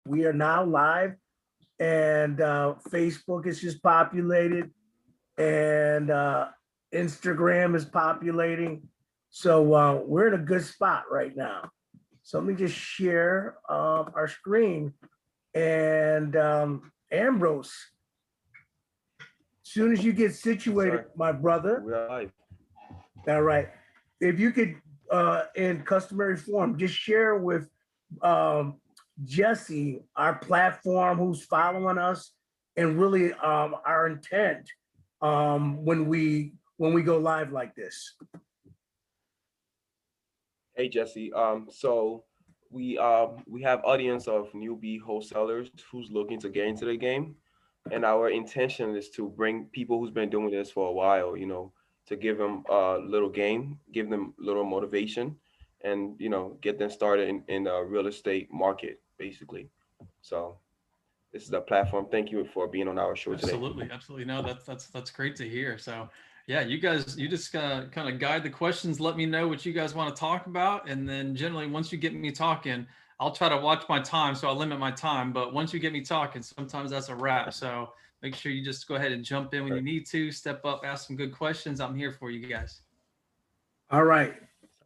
We are now live, and Facebook is just populated, and Instagram is populating. So we're in a good spot right now. So let me just share our screen. And Ambrose, as soon as you get situated, my brother. We're live. All right. If you could, in customary form, just share with Jesse our platform, who's following us, and really our intent when we go live like this. Hey Jesse. So we have audience of newbie wholesalers who's looking to get into the game, and our intention is to bring people who's been doing this for a while, to give them a little game, give them little motivation, and get them started in the real estate market, basically. So this is the platform. Thank you for being on our show today. Absolutely. No, that's great to hear. So, yeah, you guys, you just kind of guide the questions. Let me know what you guys want to talk about, and then generally, once you get me talking, I'll try to watch my time, so I'll limit my time. But once you get me talking, sometimes that's a wrap. So make sure you just go ahead and jump in when you need to. Step up, ask some good questions. I'm here for you guys. All right.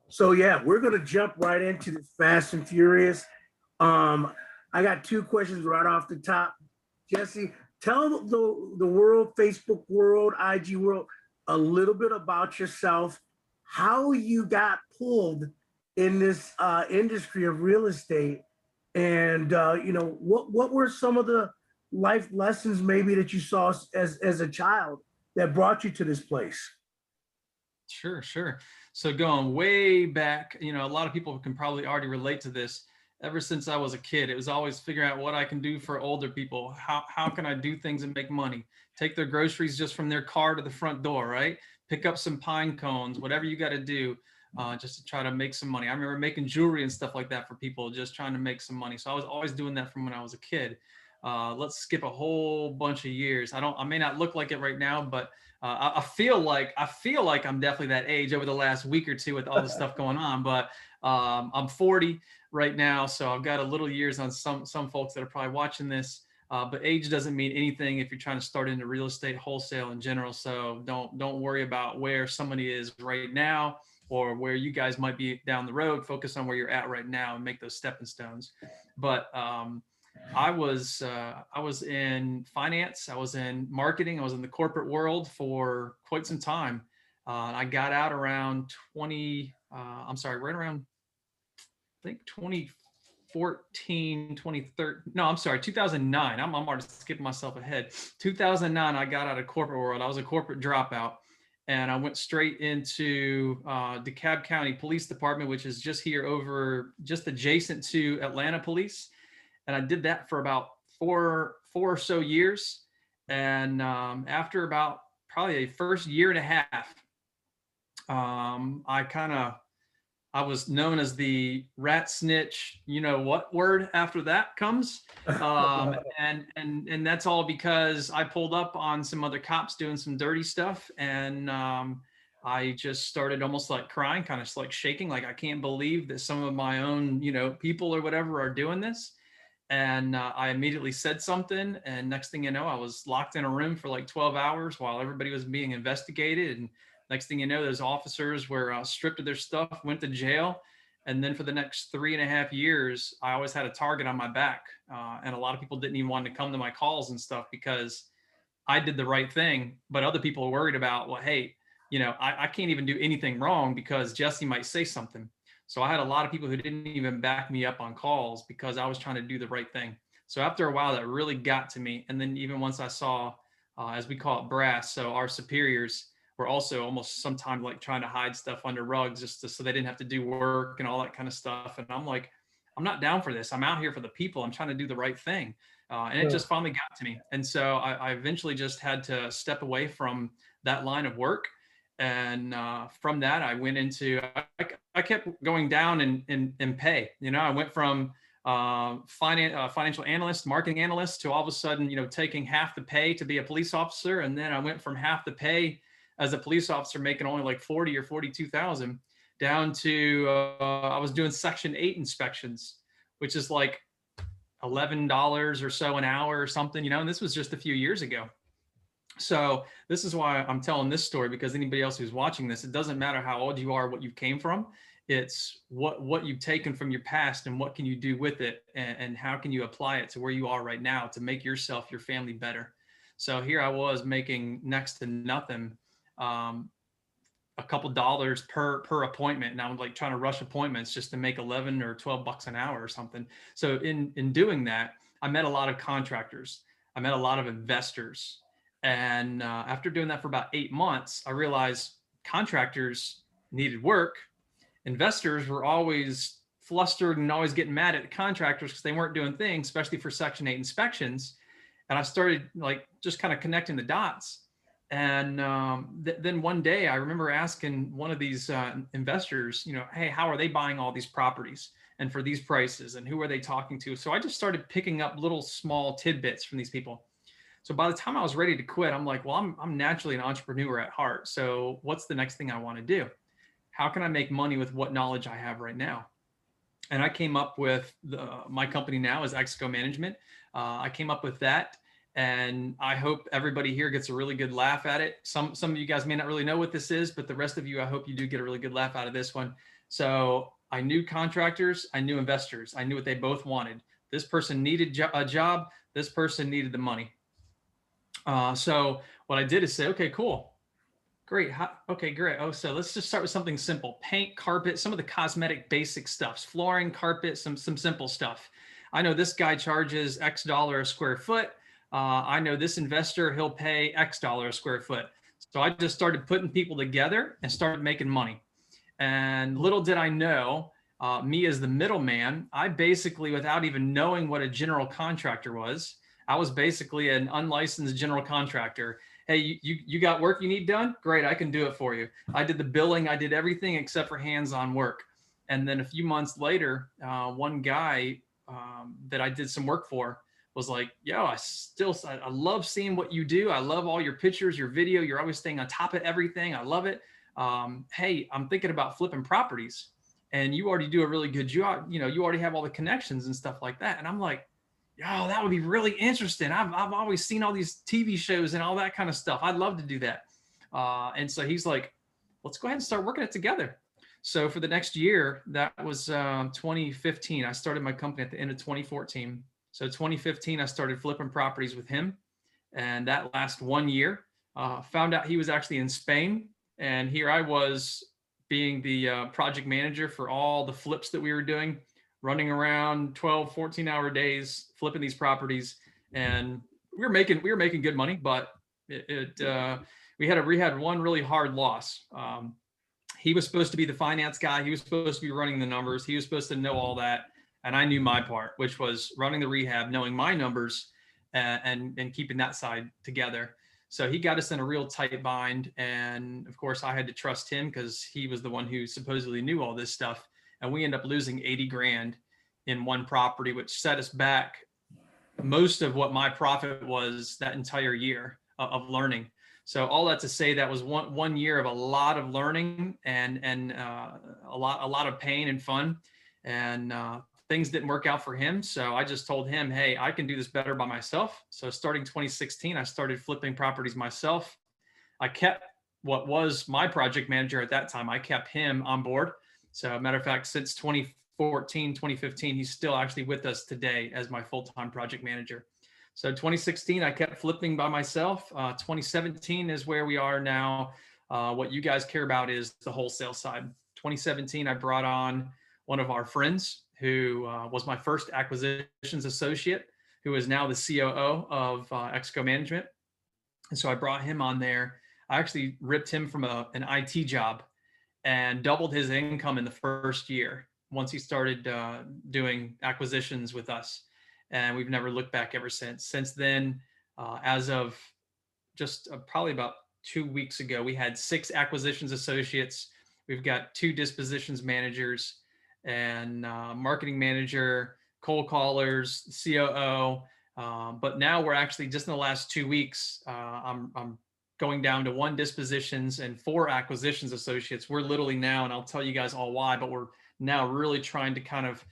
So yeah, we're gonna jump right into this fast and furious. I got two questions right off the top. Jesse, tell the world, Facebook world, IG world, a little bit about yourself, how you got pulled in this industry of real estate, and what were some of the life lessons maybe that you saw as a child that brought you to this place? Sure. So going way back, a lot of people can probably already relate to this. Ever since I was a kid, it was always figuring out what I can do for older people. How can I do things and make money? Take their groceries just from their car to the front door, right? Pick up some pine cones, whatever you got to do, just to try to make some money. I remember making jewelry and stuff like that for people, just trying to make some money. So I was always doing that from when I was a kid. Let's skip a whole bunch of years. I may not look like it right now, but I feel like I'm definitely that age over the last week or two with all the stuff going on. But I'm 40 right now, so I've got a little years on some folks that are probably watching this. But age doesn't mean anything if you're trying to start into real estate wholesale in general. So don't worry about where somebody is right now or where you guys might be down the road. Focus on where you're at right now and make those stepping stones. But I was in finance. I was in marketing. I was in the corporate world for quite some time. I got out around 2014, 2013. No, I'm sorry, 2009. I'm already skipping myself ahead. 2009, I got out of corporate world. I was a corporate dropout, and I went straight into DeKalb County Police Department, which is just adjacent to Atlanta Police. And I did that for about four or so years. And after about probably a first year and a half, I was known as the rat snitch, what word after that comes. And that's all because I pulled up on some other cops doing some dirty stuff. And I just started almost like crying, kind of like shaking, like I can't believe that some of my own, people or whatever are doing this. And I immediately said something. And next thing you know, I was locked in a room for like 12 hours while everybody was being investigated. And next thing you know, those officers were stripped of their stuff, went to jail. And then for the next 3.5 years, I always had a target on my back. And a lot of people didn't even want to come to my calls and stuff because I did the right thing. But other people were worried about, well, hey, I can't even do anything wrong because Jesse might say something. So I had a lot of people who didn't even back me up on calls because I was trying to do the right thing. So after a while, that really got to me. And then even once I saw, as we call it, brass, so our superiors were also almost sometimes like trying to hide stuff under rugs so they didn't have to do work and all that kind of stuff. And I'm like, I'm not down for this. I'm out here for the people. I'm trying to do the right thing. And it just finally got to me. And so I eventually just had to step away from that line of work. And from that, I went into, I kept going down in pay. I went from financial analyst, marketing analyst to all of a sudden, taking half the pay to be a police officer. And then I went from half the pay as a police officer, making only like 40 or 42,000 down to, I was doing Section 8 inspections, which is like $11 or so an hour or something, and this was just a few years ago. So this is why I'm telling this story, because anybody else who's watching this, it doesn't matter how old you are, what you came from. It's what you've taken from your past and what can you do with it, and how can you apply it to where you are right now to make yourself, your family better. So here I was making next to nothing, a couple dollars per appointment, and I'm like trying to rush appointments just to make 11 or 12 bucks an hour or something. So in doing that, I met a lot of contractors, I met a lot of investors, and after doing that for about 8 months, I realized contractors needed work. Investors were always flustered and always getting mad at the contractors because they weren't doing things, especially for Section 8 inspections. And I started like just kind of connecting the dots. And then one day I remember asking one of these investors, hey, how are they buying all these properties and for these prices, and who are they talking to? So I just started picking up little small tidbits from these people. So by the time I was ready to quit, I'm like, well, I'm naturally an entrepreneur at heart. So what's the next thing I want to do? How can I make money with what knowledge I have right now? And I came up with my company now is Exco Management. I came up with that, and I hope everybody here gets a really good laugh at it. Some of you guys may not really know what this is, but the rest of you, I hope you do get a really good laugh out of this one. So I knew contractors, I knew investors, I knew what they both wanted. This person needed a job, this person needed the money. So what I did is say, okay, cool. Great. Okay, great. Oh, so let's just start with something simple. Paint, carpet, some of the cosmetic basic stuffs, flooring, carpet, some simple stuff. I know this guy charges X dollar a square foot. I know this investor, he'll pay X dollar a square foot. So I just started putting people together and started making money. And little did I know, me as the middleman, I basically, without even knowing what a general contractor was, I was basically an unlicensed general contractor. Hey, you got work you need done? Great, I can do it for you. I did the billing, I did everything except for hands-on work. And then a few months later, one guy that I did some work for was like, yo, I love seeing what you do. I love all your pictures, your video. You're always staying on top of everything. I love it. Hey, I'm thinking about flipping properties, and you already do a really good job. You already have all the connections and stuff like that. And I'm like, yo, that would be really interesting. I've always seen all these TV shows and all that kind of stuff. I'd love to do that. And so he's like, let's go ahead and start working it together. So for the next year, that was 2015. I started my company at the end of 2014. So 2015, I started flipping properties with him. And that last 1 year, found out he was actually in Spain. And here I was being the project manager for all the flips that we were doing, running around 12, 14-hour days, flipping these properties. And we were making good money, but we had one really hard loss. He was supposed to be the finance guy. He was supposed to be running the numbers. He was supposed to know all that. And I knew my part, which was running the rehab, knowing my numbers, and keeping that side together. So he got us in a real tight bind. And of course I had to trust him because he was the one who supposedly knew all this stuff. And we ended up losing 80 grand in one property, which set us back most of what my profit was that entire year of learning. So all that to say, that was one year of a lot of learning and a lot of pain and fun, and things didn't work out for him. So I just told him, hey, I can do this better by myself. So starting 2016, I started flipping properties myself. I kept what was my project manager at that time. I kept him on board. So matter of fact, since 2014, 2015, he's still actually with us today as my full-time project manager. So 2016, I kept flipping by myself. 2017 is where we are now. What you guys care about is the wholesale side. 2017, I brought on one of our friends who was my first acquisitions associate, who is now the COO of Exco Management. And so I brought him on there. I actually ripped him from an IT job and doubled his income in the first year once he started doing acquisitions with us. And we've never looked back ever since. Since then, as of just probably about 2 weeks ago, we had 6 acquisitions associates. We've got 2 dispositions managers and marketing manager, cold callers, COO. But now we're actually, just in the last 2 weeks, I'm going down to 1 dispositions and 4 acquisitions associates. We're literally now, and I'll tell you guys all why, but we're now really trying to kind of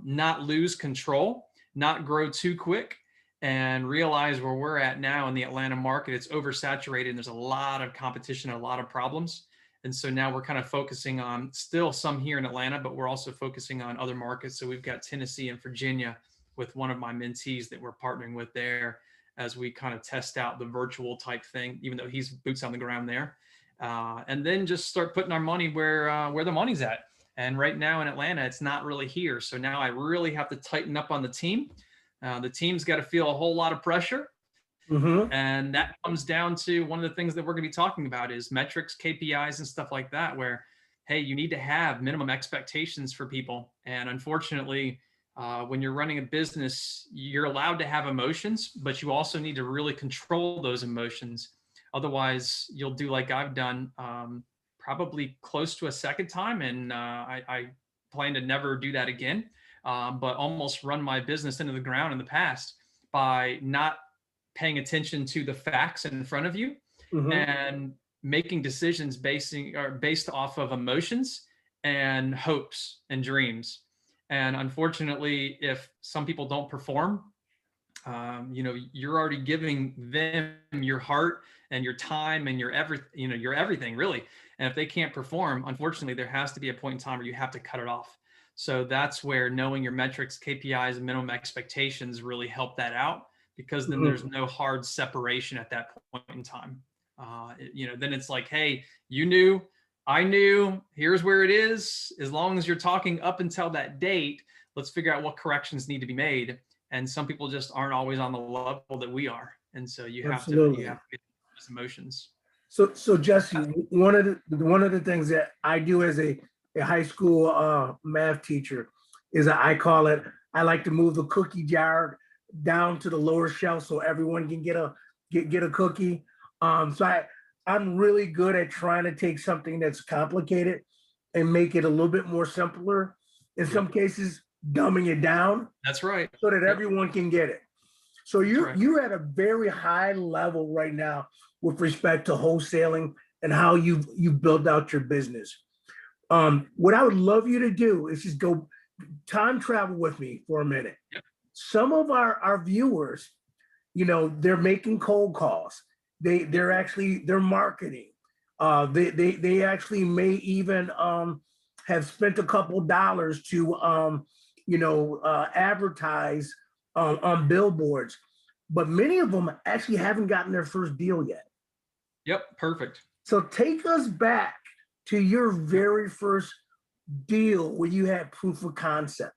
not lose control not grow too quick and realize where we're at now in the Atlanta market. It's oversaturated and there's a lot of competition, a lot of problems. And so now we're kind of focusing on still some here in Atlanta, but we're also focusing on other markets. So we've got Tennessee and Virginia with one of my mentees that we're partnering with there as we kind of test out the virtual type thing, even though he's boots on the ground there. And then just start putting our money where the money's at. And right now in Atlanta, it's not really here. So now I really have to tighten up on the team. The team's got to feel a whole lot of pressure. Mm-hmm. And that comes down to one of the things that we're going to be talking about is metrics, KPIs, and stuff like that, where, hey, you need to have minimum expectations for people. And unfortunately, when you're running a business, you're allowed to have emotions, but you also need to really control those emotions. Otherwise, you'll do like I've done probably close to a second time. And I plan to never do that again, but almost run my business into the ground in the past by not paying attention to the facts in front of you Mm-hmm. and making decisions based off of emotions and hopes and dreams. And unfortunately, if some people don't perform, you're already giving them your heart and your time and your everything really. And if they can't perform, unfortunately, there has to be a point in time where you have to cut it off. So that's where knowing your metrics, KPIs, and minimum expectations really help that out, because then there's no hard separation at that point in time. Then it's like, hey, you knew, I knew, here's where it is. As long as you're talking up until that date, let's figure out what corrections need to be made. And some people just aren't always on the level that we are. And so you have to get those emotions. So Jesse, one of the things that I do as a high school math teacher is I like to move the cookie jar down to the lower shelf so everyone can get a cookie. So I'm really good at trying to take something that's complicated and make it a little bit more simpler. In some cases, dumbing it down. That's right. So that everyone can get it. So you're at a very high level right now with respect to wholesaling and how you build out your business. What I would love you to do is just go time travel with me for a minute. Yep. Some of our viewers, they're making cold calls. They're marketing. They actually may even have spent a couple dollars to advertise on billboards, but many of them actually haven't gotten their first deal yet. Yep, perfect. So take us back to your very first deal where you had proof of concept.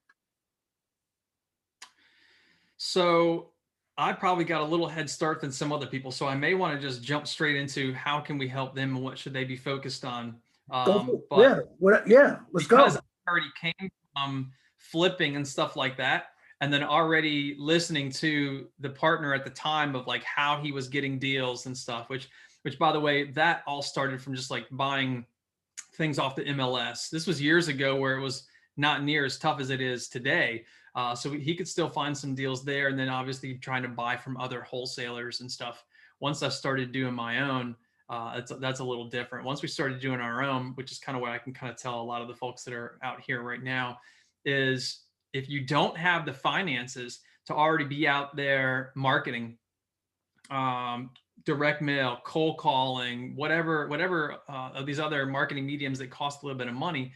So I probably got a little head start than some other people. So I may want to just jump straight into how can we help them and what should they be focused on. Let's because go. I already came from flipping and stuff like that, and then already listening to the partner at the time of like how he was getting deals and stuff, which by the way, that all started from just like buying things off the MLS. This was years ago where it was not near as tough as it is today. So he could still find some deals there. And then obviously trying to buy from other wholesalers and stuff. Once I started doing my own, that's a little different. Once we started doing our own, which is kind of what I can kind of tell a lot of the folks that are out here right now, is if you don't have the finances to already be out there marketing, direct mail, cold calling, whatever of these other marketing mediums that cost a little bit of money,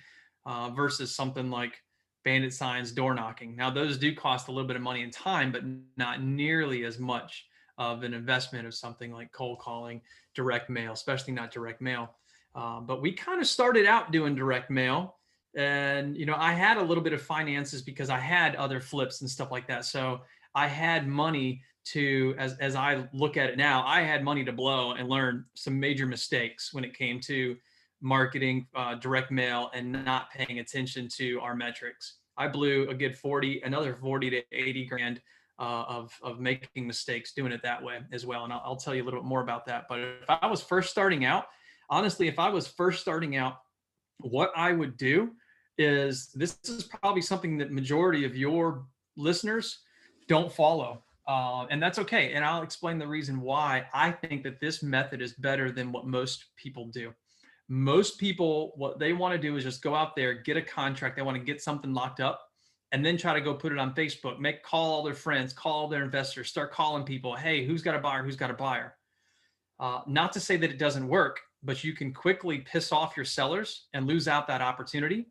versus something like bandit signs, door knocking. Now those do cost a little bit of money and time, but not nearly as much of an investment of something like cold calling, direct mail, especially not direct mail. But we kind of started out doing direct mail, and I had a little bit of finances because I had other flips and stuff like that. So I had money to, as I look at it now, I had money to blow and learn some major mistakes when it came to marketing, direct mail, and not paying attention to our metrics. I blew a good another 40 to 80 grand of making mistakes doing it that way as well. And I'll tell you a little bit more about that. But if I was first starting out, honestly, what I would do is, this is probably something that majority of your listeners don't follow. And that's okay. And I'll explain the reason why I think that this method is better than what most people do. Most people, what they want to do is just go out there, get a contract. They want to get something locked up and then try to go put it on Facebook, call all their friends, call all their investors, start calling people. Hey, who's got a buyer? Who's got a buyer? Not to say that it doesn't work, but you can quickly piss off your sellers and lose out that opportunity.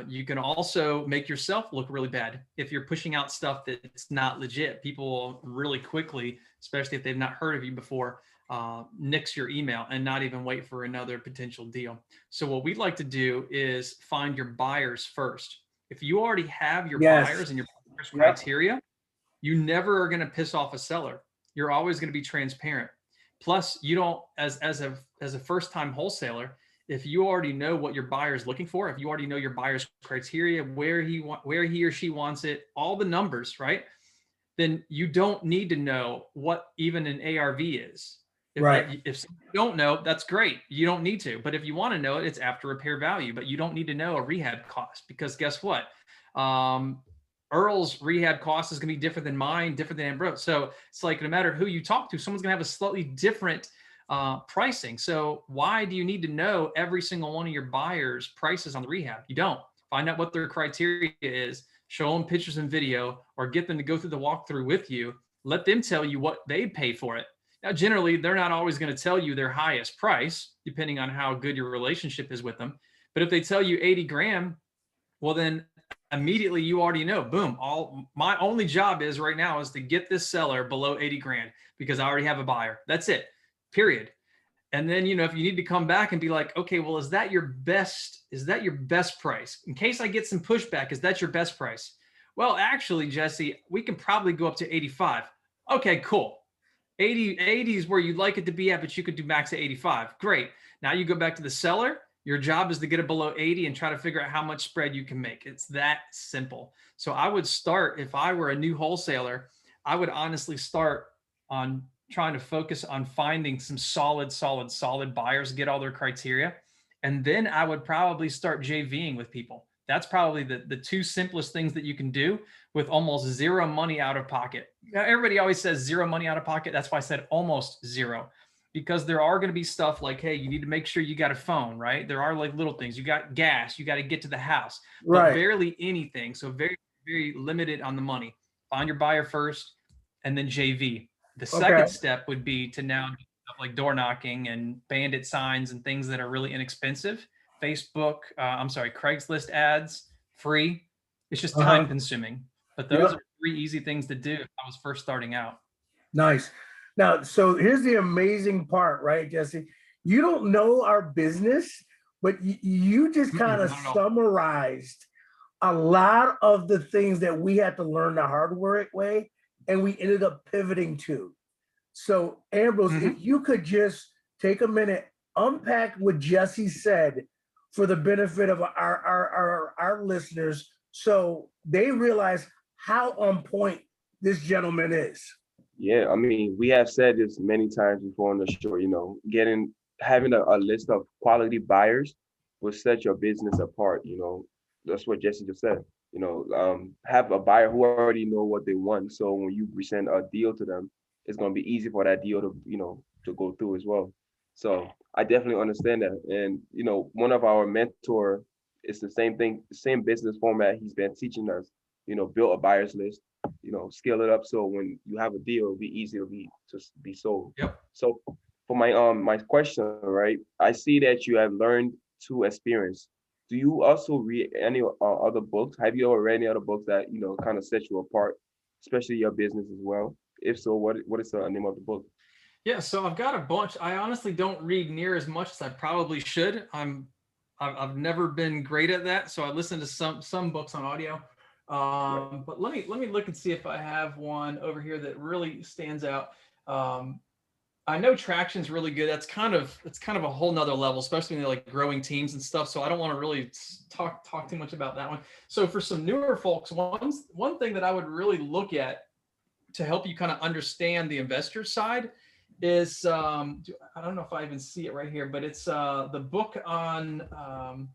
You can also make yourself look really bad if you're pushing out stuff that's not legit. People will really quickly, especially if they've not heard of you before, nix your email and not even wait for another potential deal. So what we'd like to do is find your buyers first. If you already have your buyers and your buyers criteria, you never are going to piss off a seller. You're always going to be transparent. Plus, you don't, as a first-time wholesaler, if you already know what your buyer is looking for, if you already know your buyer's criteria, where he or she wants it, all the numbers, right? Then you don't need to know what even an ARV is. If you don't know, that's great. You don't need to. But if you want to know it, it's after repair value. But you don't need to know a rehab cost, because guess what? Earl's rehab cost is going to be different than mine, different than Ambrose. So it's like no matter who you talk to, someone's going to have a slightly different pricing. So why do you need to know every single one of your buyers' prices on the rehab? You don't. Find out what their criteria is, show them pictures and video, or get them to go through the walkthrough with you. Let them tell you what they'd pay for it. Now, generally, they're not always going to tell you their highest price, depending on how good your relationship is with them. But if they tell you 80 grand, well, then immediately you already know, boom, my only job is right now is to get this seller below 80 grand because I already have a buyer. That's it, period. And then, you know, if you need to come back and be like, okay, well, is that your best price? In case I get some pushback, is that your best price? Well, actually, Jesse, we can probably go up to 85. Okay, cool. 80 is where you'd like it to be at, but you could do max at 85. Great. Now you go back to the seller. Your job is to get it below 80 and try to figure out how much spread you can make. It's that simple. So I would start, if I were a new wholesaler, I would honestly start on trying to focus on finding some solid buyers, get all their criteria. And then I would probably start JVing with people. That's probably the two simplest things that you can do with almost zero money out of pocket. Now, everybody always says zero money out of pocket. That's why I said almost zero, because there are going to be stuff like, hey, you need to make sure you got a phone, right? There are like little things. You got gas, you got to get to the house, but barely anything. So very, very limited on the money. Find your buyer first and then JV. The second step would be to now do stuff like door knocking and bandit signs and things that are really inexpensive. Craigslist ads, free. It's just time consuming, but those are 3 easy things to do if I was first starting out. Nice. Now, so here's the amazing part, right, Jesse? You don't know our business, but you just kind of summarized a lot of the things that we had to learn the hard way, and we ended up pivoting to. So, Ambrose, if you could just take a minute, unpack what Jesse said for the benefit of our listeners, so they realize how on point this gentleman is. Yeah, I mean, we have said this many times before on the show, you know, having a list of quality buyers will set your business apart. You know, that's what Jesse just said. You know, have a buyer who already know what they want. So when you present a deal to them, it's going to be easy for that deal to, you know, to go through as well. So I definitely understand that. And, you know, one of our mentor, it's the same thing, the same business format he's been teaching us, you know, build a buyer's list, you know, scale it up. So when you have a deal, it'll be easy to be sold. Yep. So for my question, right, I see that you have learned to experience. Do you also read any other books? Have you ever read any other books that, you know, kind of set you apart, especially your business as well? If so, what is the name of the book? Yeah, so I've got a bunch. I honestly don't read near as much as I probably should. I've never been great at that, so I listen to some books on audio. But let me look and see if I have one over here that really stands out. I know Traction's really good. It's kind of a whole nother level, especially when they're like growing teams and stuff. So I don't want to really talk too much about that one. So for some newer folks, one thing that I would really look at to help you kind of understand the investor side is I don't know if I even see it right here, but it's the book on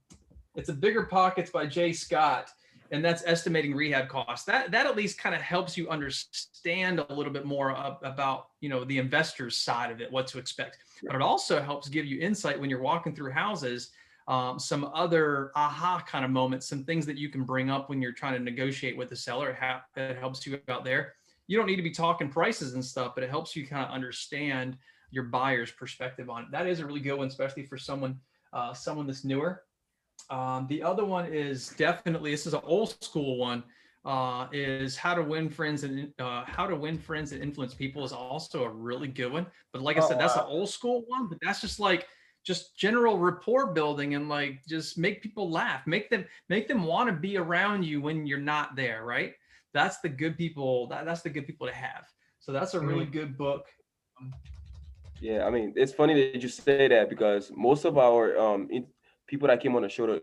it's a Bigger Pockets by Jay Scott. And that's estimating rehab costs. That at least kind of helps you understand a little bit more about, you know, the investor's side of it, what to expect. But it also helps give you insight when you're walking through houses some other aha kind of moments, some things that you can bring up when you're trying to negotiate with the seller. It helps you out there. You don't need to be talking prices and stuff, but it helps you kind of understand your buyer's perspective on it. That is a really good one, especially for someone that's newer. The other one is definitely, this is an old school one, is how to win friends and influence people is also a really good one. But like I said, that's an old school one, but that's just like just general rapport building and like just make people laugh, make them want to be around you when you're not there, right? That's the good people. That's the good people to have. So that's a really good book. Yeah, I mean, it's funny that you say that because most of our people that came on the show,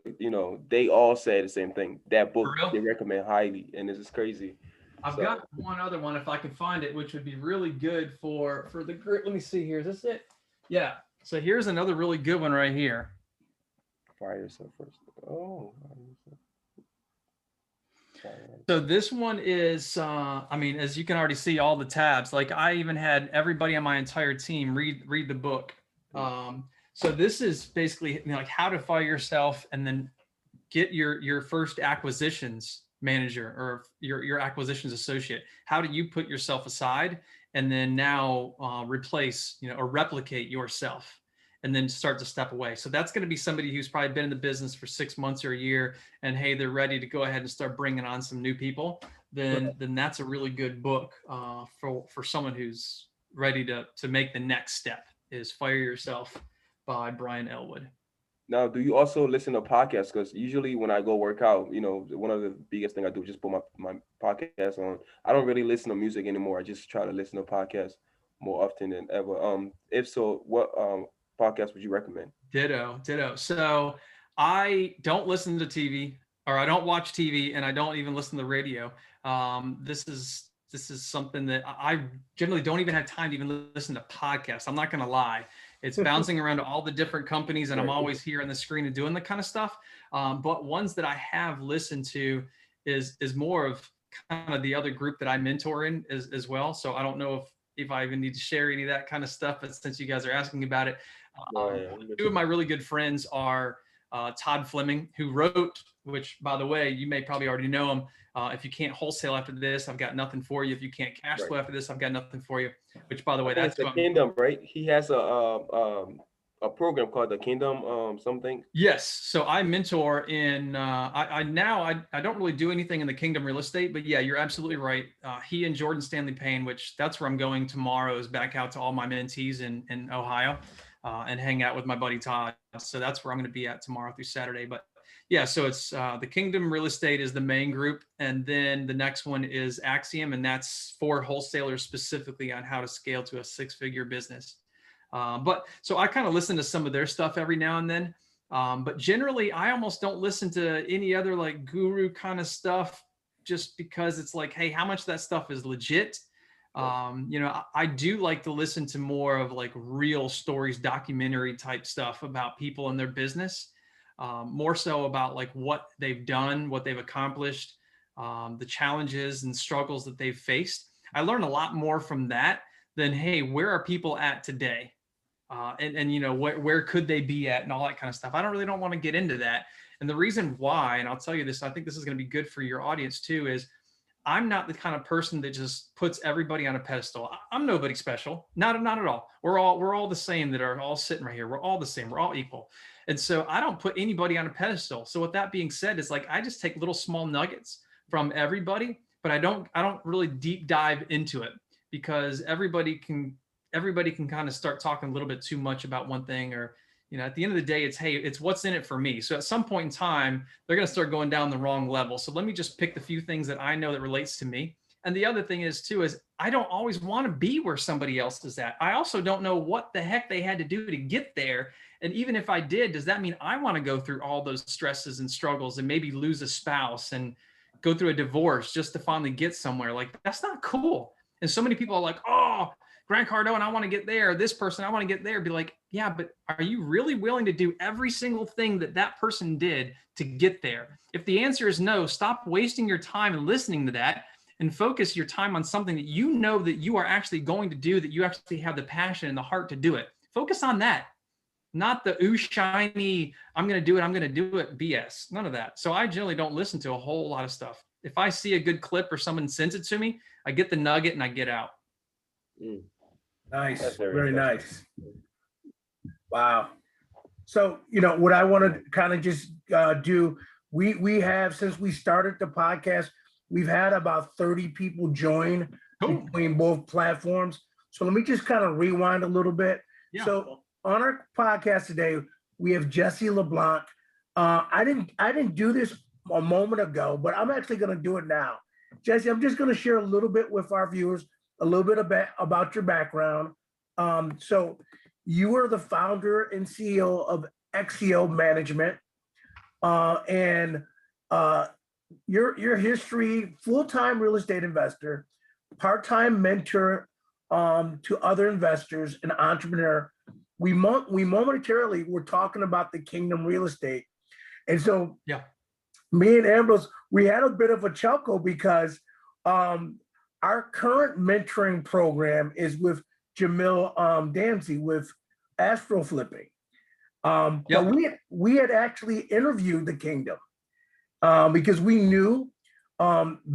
they all say the same thing. That book they recommend highly, and this is crazy. I've got one other one if I can find it, which would be really good for the group. Let me see here. Is this it? Yeah. So here's another really good one right here. Fire yourself first. Oh. So this one is, I mean, as you can already see, all the tabs. Like I even had everybody on my entire team read the book. So this is basically like how to fire yourself and then get your first acquisitions manager or your acquisitions associate. How do you put yourself aside and then now replace, or replicate yourself and then start to step away. So that's going to be somebody who's probably been in the business for 6 months or a year and hey, they're ready to go ahead and start bringing on some new people. Then that's a really good book for someone who's ready to make the next step is Fire Yourself by Brian Elwood. Now, do you also listen to podcasts? Because usually when I go work out, one of the biggest thing I do is just put my podcast on. I don't really listen to music anymore. I just try to listen to podcasts more often than ever. If so, what podcast would you recommend? Ditto. So I don't listen to TV or I don't watch TV and I don't even listen to the radio. This is something that I generally don't even have time to even listen to podcasts. I'm not going to lie. It's bouncing around to all the different companies and I'm always here on the screen and doing the kind of stuff. But ones that I have listened to is more of kind of the other group that I mentor in as well. So I don't know if I even need to share any of that kind of stuff, but since you guys are asking about it, two of my really good friends are Todd Fleming, who wrote, which by the way, you may probably already know him. If you can't wholesale after this, I've got nothing for you. If you can't cash flow after this, I've got nothing for you. Which, by the way, that's the Kingdom, right? He has a program called the Kingdom something. Yes. So I mentor in. I don't really do anything in the Kingdom real estate, but yeah, you're absolutely right. He and Jordan Stanley Payne, which that's where I'm going tomorrow, is back out to all my mentees in Ohio and hang out with my buddy Todd. So that's where I'm going to be at tomorrow through Saturday. But yeah, so it's the Kingdom Real Estate is the main group. And then the next one is Axiom, and that's for wholesalers specifically on how to scale to a 6-figure business. But so I kind of listen to some of their stuff every now and then. But generally, I almost don't listen to any other like guru kind of stuff just because it's like, hey, how much of that stuff is legit? I do like to listen to more of like real stories, documentary type stuff about people and their business. More so about like what they've done, what they've accomplished, the challenges and struggles that they've faced. I learn a lot more from that than, hey, where are people at today? And where could they be at and all that kind of stuff. I don't want to get into that. And the reason why, and I'll tell you this, I think this is going to be good for your audience too, is I'm not the kind of person that just puts everybody on a pedestal. I'm nobody special, not at all. We're all the same that are all sitting right here. We're all the same. We're all equal. And so I don't put anybody on a pedestal. So with that being said, it's like I just take little small nuggets from everybody, but I don't really deep dive into it because everybody can kind of start talking a little bit too much about one thing, or at the end of the day, it's what's in it for me. So at some point in time, they're going to start going down the wrong level. So let me just pick the few things that I know that relates to me. And the other thing is I don't always want to be where somebody else is at. I also don't know what the heck they had to do to get there. And even if I did, does that mean I want to go through all those stresses and struggles and maybe lose a spouse and go through a divorce just to finally get somewhere? Like, that's not cool. And so many people are like, oh, Grant Cardone, I want to get there. This person, I want to get there. Be like, yeah, but are you really willing to do every single thing that person did to get there? If the answer is no, stop wasting your time and listening to that and focus your time on something that you know that you are actually going to do, that you actually have the passion and the heart to do it. Focus on that. not the ooh shiny, I'm going to do it BS, none of that. So I generally don't listen to a whole lot of stuff. If I see a good clip or someone sends it to me, I get the nugget and I get out. Mm, Nice, that's very very interesting. nice. Wow. So, what I want to kind of just do, we have, since we started the podcast, we've had about 30 people join Cool. between both platforms. So let me just kind of rewind a little bit. Yeah. So on our podcast today, we have Jesse LeBlanc. I didn't do this a moment ago, but I'm actually going to do it now. Jesse, I'm just going to share a little bit with our viewers, a little bit about your background. So you are the founder and CEO of XCO Management, and your history: full-time real estate investor, part-time mentor to other investors, and entrepreneur. We momentarily were talking about the Kingdom Real Estate, and so Yeah. me and Ambrose, we had a bit of a chuckle because our current mentoring program is with Jamil Damsey with Astro Flipping. But we had actually interviewed the Kingdom because we knew,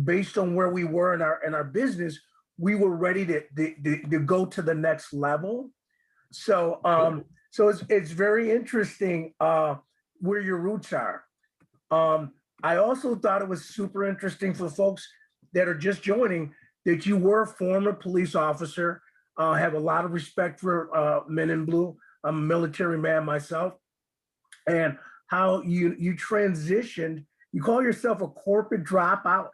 based on where we were in our business, we were ready to go to the next level. So so it's very interesting where your roots are. I also thought it was super interesting for folks that are just joining that you were a former police officer. Have a lot of respect for men in blue. I'm a military man myself, and how you transitioned. You call yourself a corporate dropout,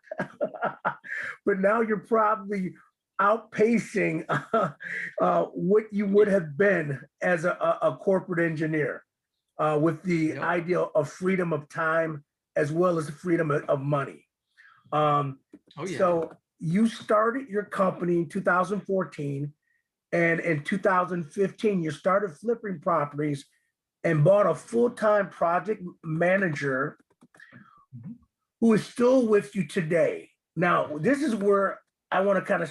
but now you're probably outpacing what you would have been as a corporate engineer, with the idea of freedom of time as well as the freedom of money. So you started your company in 2014, and in 2015 you started flipping properties and bought a full-time project manager who is still with you today. Now, this is where I want to kind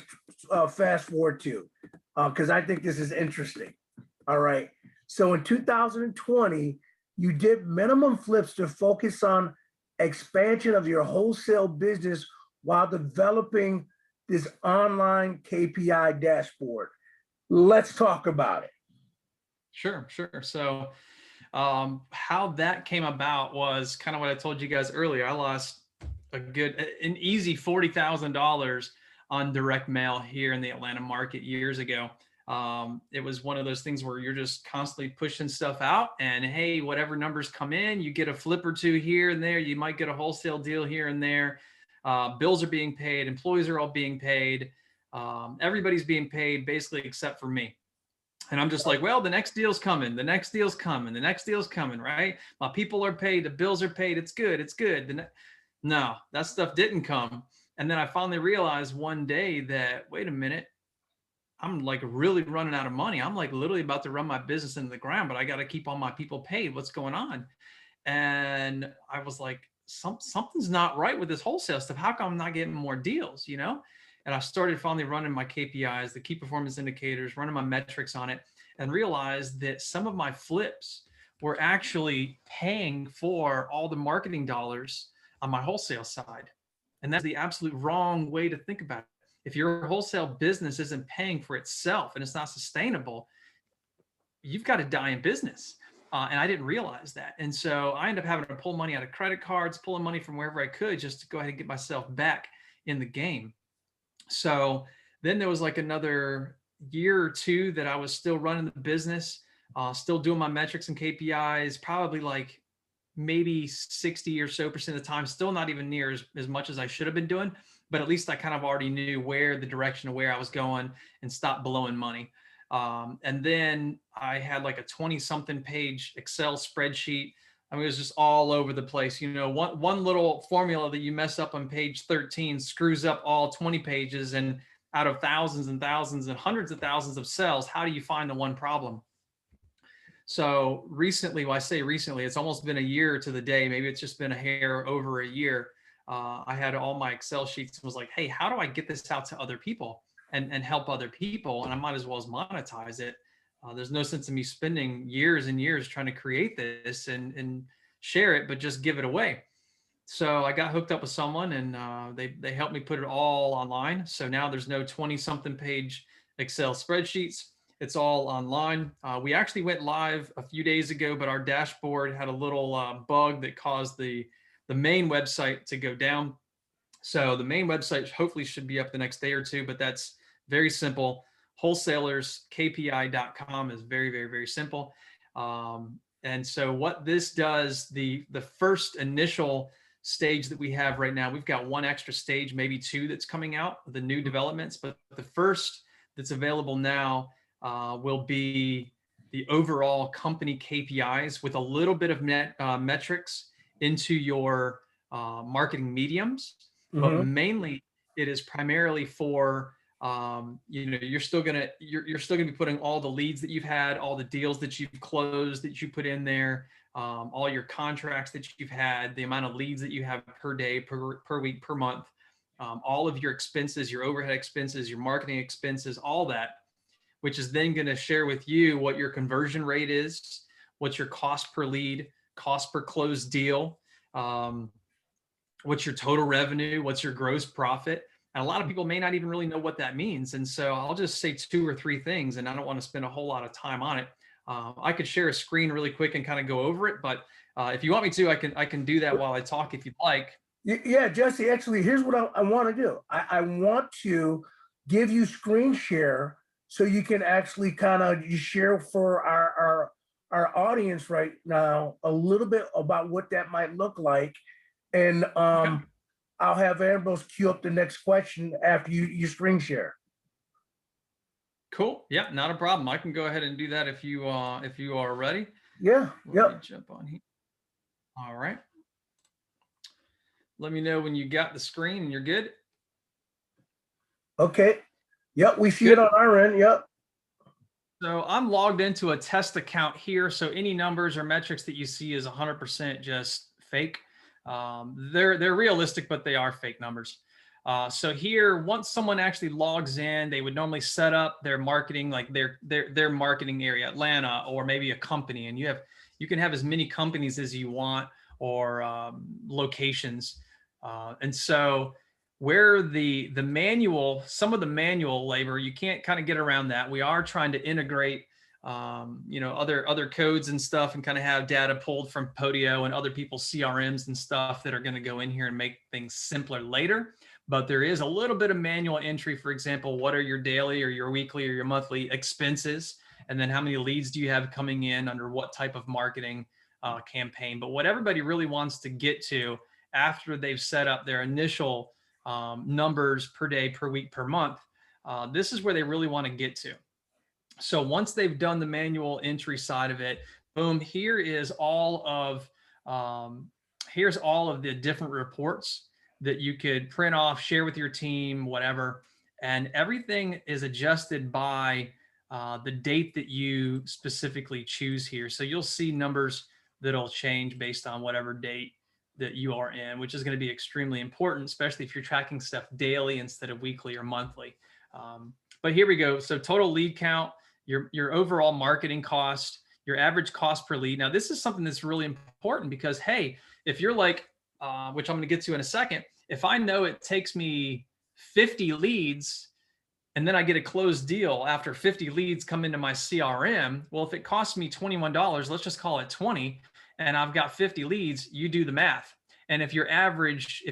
of fast forward to, because I think this is interesting. All right. So in 2020, you did minimum flips to focus on expansion of your wholesale business while developing this online KPI dashboard. Let's talk about it. Sure. So how that came about was kind of what I told you guys earlier. I lost an easy $40,000 on direct mail here in the Atlanta market years ago. It was one of those things where you're just constantly pushing stuff out, and hey, whatever numbers come in, you get a flip or two here and there. You might get a wholesale deal here and there. Bills are being paid. Employees are all being paid. Everybody's being paid basically except for me. And I'm just like, well, the next deal's coming. The next deal's coming. The next deal's coming, right? My people are paid. The bills are paid. It's good. It's good. No, that stuff didn't come. And then I finally realized one day that, wait a minute, I'm like really running out of money. I'm like literally about to run my business into the ground, but I got to keep all my people paid. What's going on? And I was like, something's not right with this wholesale stuff. How come I'm not getting more deals, And I started finally running my KPIs, the key performance indicators, running my metrics on it, and realized that some of my flips were actually paying for all the marketing dollars on my wholesale side. And that's the absolute wrong way to think about it. If your wholesale business isn't paying for itself and it's not sustainable, you've got to die in business. And I didn't realize that. And so I ended up having to pull money out of credit cards, pulling money from wherever I could just to go ahead and get myself back in the game. So then there was like another year or two that I was still running the business, still doing my metrics and KPIs, probably like maybe 60 or so percent of the time, still not even near as much as I should have been doing, but at least I kind of already knew where the direction of where I was going and stopped blowing money. And then I had like a 20 something page Excel spreadsheet. I mean, it was just all over the place. One little formula that you mess up on page 13 screws up all 20 pages, and out of thousands and thousands and hundreds of thousands of cells, how do you find the one problem? So recently, well, I say recently, it's almost been a year to the day. Maybe it's just been a hair over a year. I had all my Excel sheets and was like, hey, how do I get this out to other people and help other people? And I might as well as monetize it. There's no sense in me spending years and years trying to create this and share it, but just give it away. So I got hooked up with someone, and they helped me put it all online. So now there's no 20-something page Excel spreadsheets. It's all online. We actually went live a few days ago, but our dashboard had a little bug that caused the main website to go down. So the main website hopefully should be up the next day or two, but that's very simple. WholesalersKPI.com is very, very, very simple. And so what this does, the first initial stage that we have right now, we've got one extra stage, maybe two, that's coming out, the new developments, but the first that's available now will be the overall company KPIs with a little bit of metrics into your marketing mediums, but mainly it is primarily for you're still gonna be putting all the leads that you've had, all the deals that you've closed that you put in there, all your contracts that you've had, the amount of leads that you have per day, per week, per month, all of your expenses, your overhead expenses, your marketing expenses, all that, which is then going to share with you what your conversion rate is, what's your cost per lead, cost per closed deal, what's your total revenue, what's your gross profit. And a lot of people may not even really know what that means. And so I'll just say 2 or 3 things, and I don't want to spend a whole lot of time on it. I could share a screen really quick and kind of go over it, but if you want me to, I can do that while I talk if you'd like. Yeah, Jesse, actually, here's what I want to do. I want to give you screen share so you can actually kind of share for our audience right now a little bit about what that might look like. And Okay. I'll have Ambrose queue up the next question after you screen share. Cool. Yeah, not a problem. I can go ahead and do that if you are ready. Yeah. Let me jump on here. All right. Let me know when you got the screen and you're good. Okay. Yep, we see it on our end. Yep. So I'm logged into a test account here. So any numbers or metrics that you see is 100% just fake. They're realistic, but they are fake numbers. So here, once someone actually logs in, they would normally set up their marketing, like their marketing area, Atlanta, or maybe a company, and you can have as many companies as you want, or locations. And so where some of the manual labor, you can't kind of get around that. We are trying to integrate other codes and stuff, and kind of have data pulled from Podio and other people's CRMs and stuff that are going to go in here and make things simpler later. But there is a little bit of manual entry. For example, what are your daily or your weekly or your monthly expenses? And then how many leads do you have coming in under what type of marketing campaign? But what everybody really wants to get to after they've set up their initial numbers per day, per week, per month, this is where they really want to get to. So once they've done the manual entry side of it, boom, here's all of the different reports that you could print off, share with your team, whatever. And everything is adjusted by the date that you specifically choose here. So you'll see numbers that'll change based on whatever date that you are in, which is going to be extremely important, especially if you're tracking stuff daily instead of weekly or monthly. But here we go. So total lead count, your overall marketing cost, your average cost per lead. Now, this is something that's really important because, hey, if you're like, which I'm going to get to in a second, if I know it takes me 50 leads and then I get a closed deal after 50 leads come into my CRM, well, if it costs me $21, let's just call it 20, and I've got 50 leads, you do the math. And if your average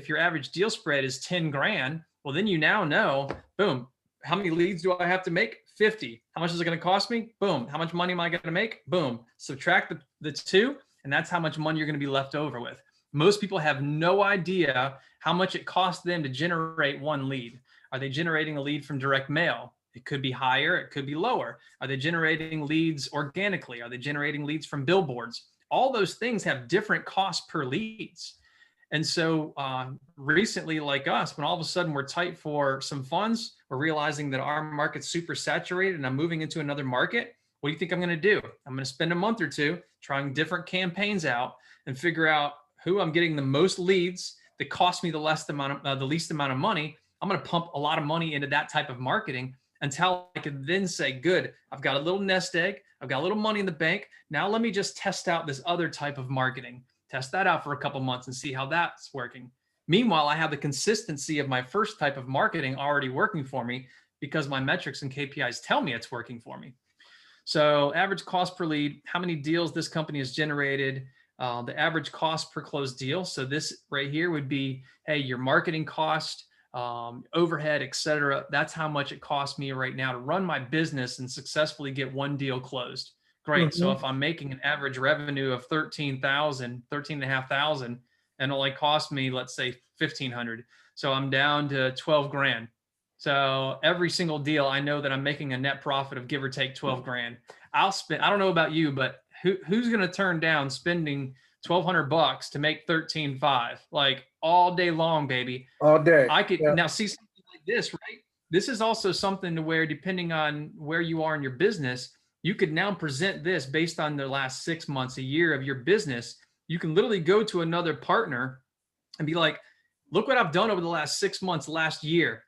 deal spread is 10 grand, well, then you now know, boom, how many leads do I have to make? 50. How much is it going to cost me? Boom. How much money am I going to make? Boom. Subtract the two, and that's how much money you're going to be left over with. Most people have no idea how much it costs them to generate one lead. Are they generating a lead from direct mail? It could be higher, it could be lower. Are they generating leads organically? Are they generating leads from billboards? All those things have different costs per leads. And so recently, like us, when all of a sudden we're tight for some funds, we're realizing that our market's super saturated and I'm moving into another market. What do you think I'm going to do? I'm going to spend a month or two trying different campaigns out and figure out who I'm getting the most leads that cost me the least amount of money. I'm going to pump a lot of money into that type of marketing. until I could then say, good, I've got a little nest egg. I've got a little money in the bank. Now let me just test out this other type of marketing, test that out for a couple months and see how that's working. Meanwhile, I have the consistency of my first type of marketing already working for me because my metrics and KPIs tell me it's working for me. So average cost per lead, how many deals this company has generated, the average cost per closed deal. So this right here would be, hey, your marketing cost, overhead, et cetera. That's how much it costs me right now to run my business and successfully get one deal closed. Great. So if I'm making an average revenue of 13,500, and it only cost me, let's say 1,500. So I'm down to 12 grand. So every single deal, I know that I'm making a net profit of give or take 12 grand. I'll spend, I don't know about you, but who's going to turn down spending $1,200 to make 13.5, like all day long, baby? All day. I could now see something like this, right? This is also something to where, depending on where you are in your business, you could now present this based on the last 6 months, a year of your business. You can literally go to another partner and be like, look what I've done over the last 6 months, last year.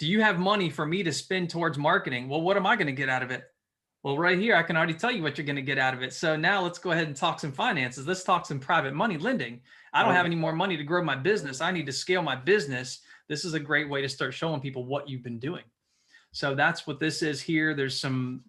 Do you have money for me to spend towards marketing? Well, what am I going to get out of it? Well, right here, I can already tell you what you're going to get out of it. So now let's go ahead and talk some finances. Let's talk some private money lending. I don't have any more money to grow my business. I need to scale my business. This is a great way to start showing people what you've been doing. So that's what this is here. There's some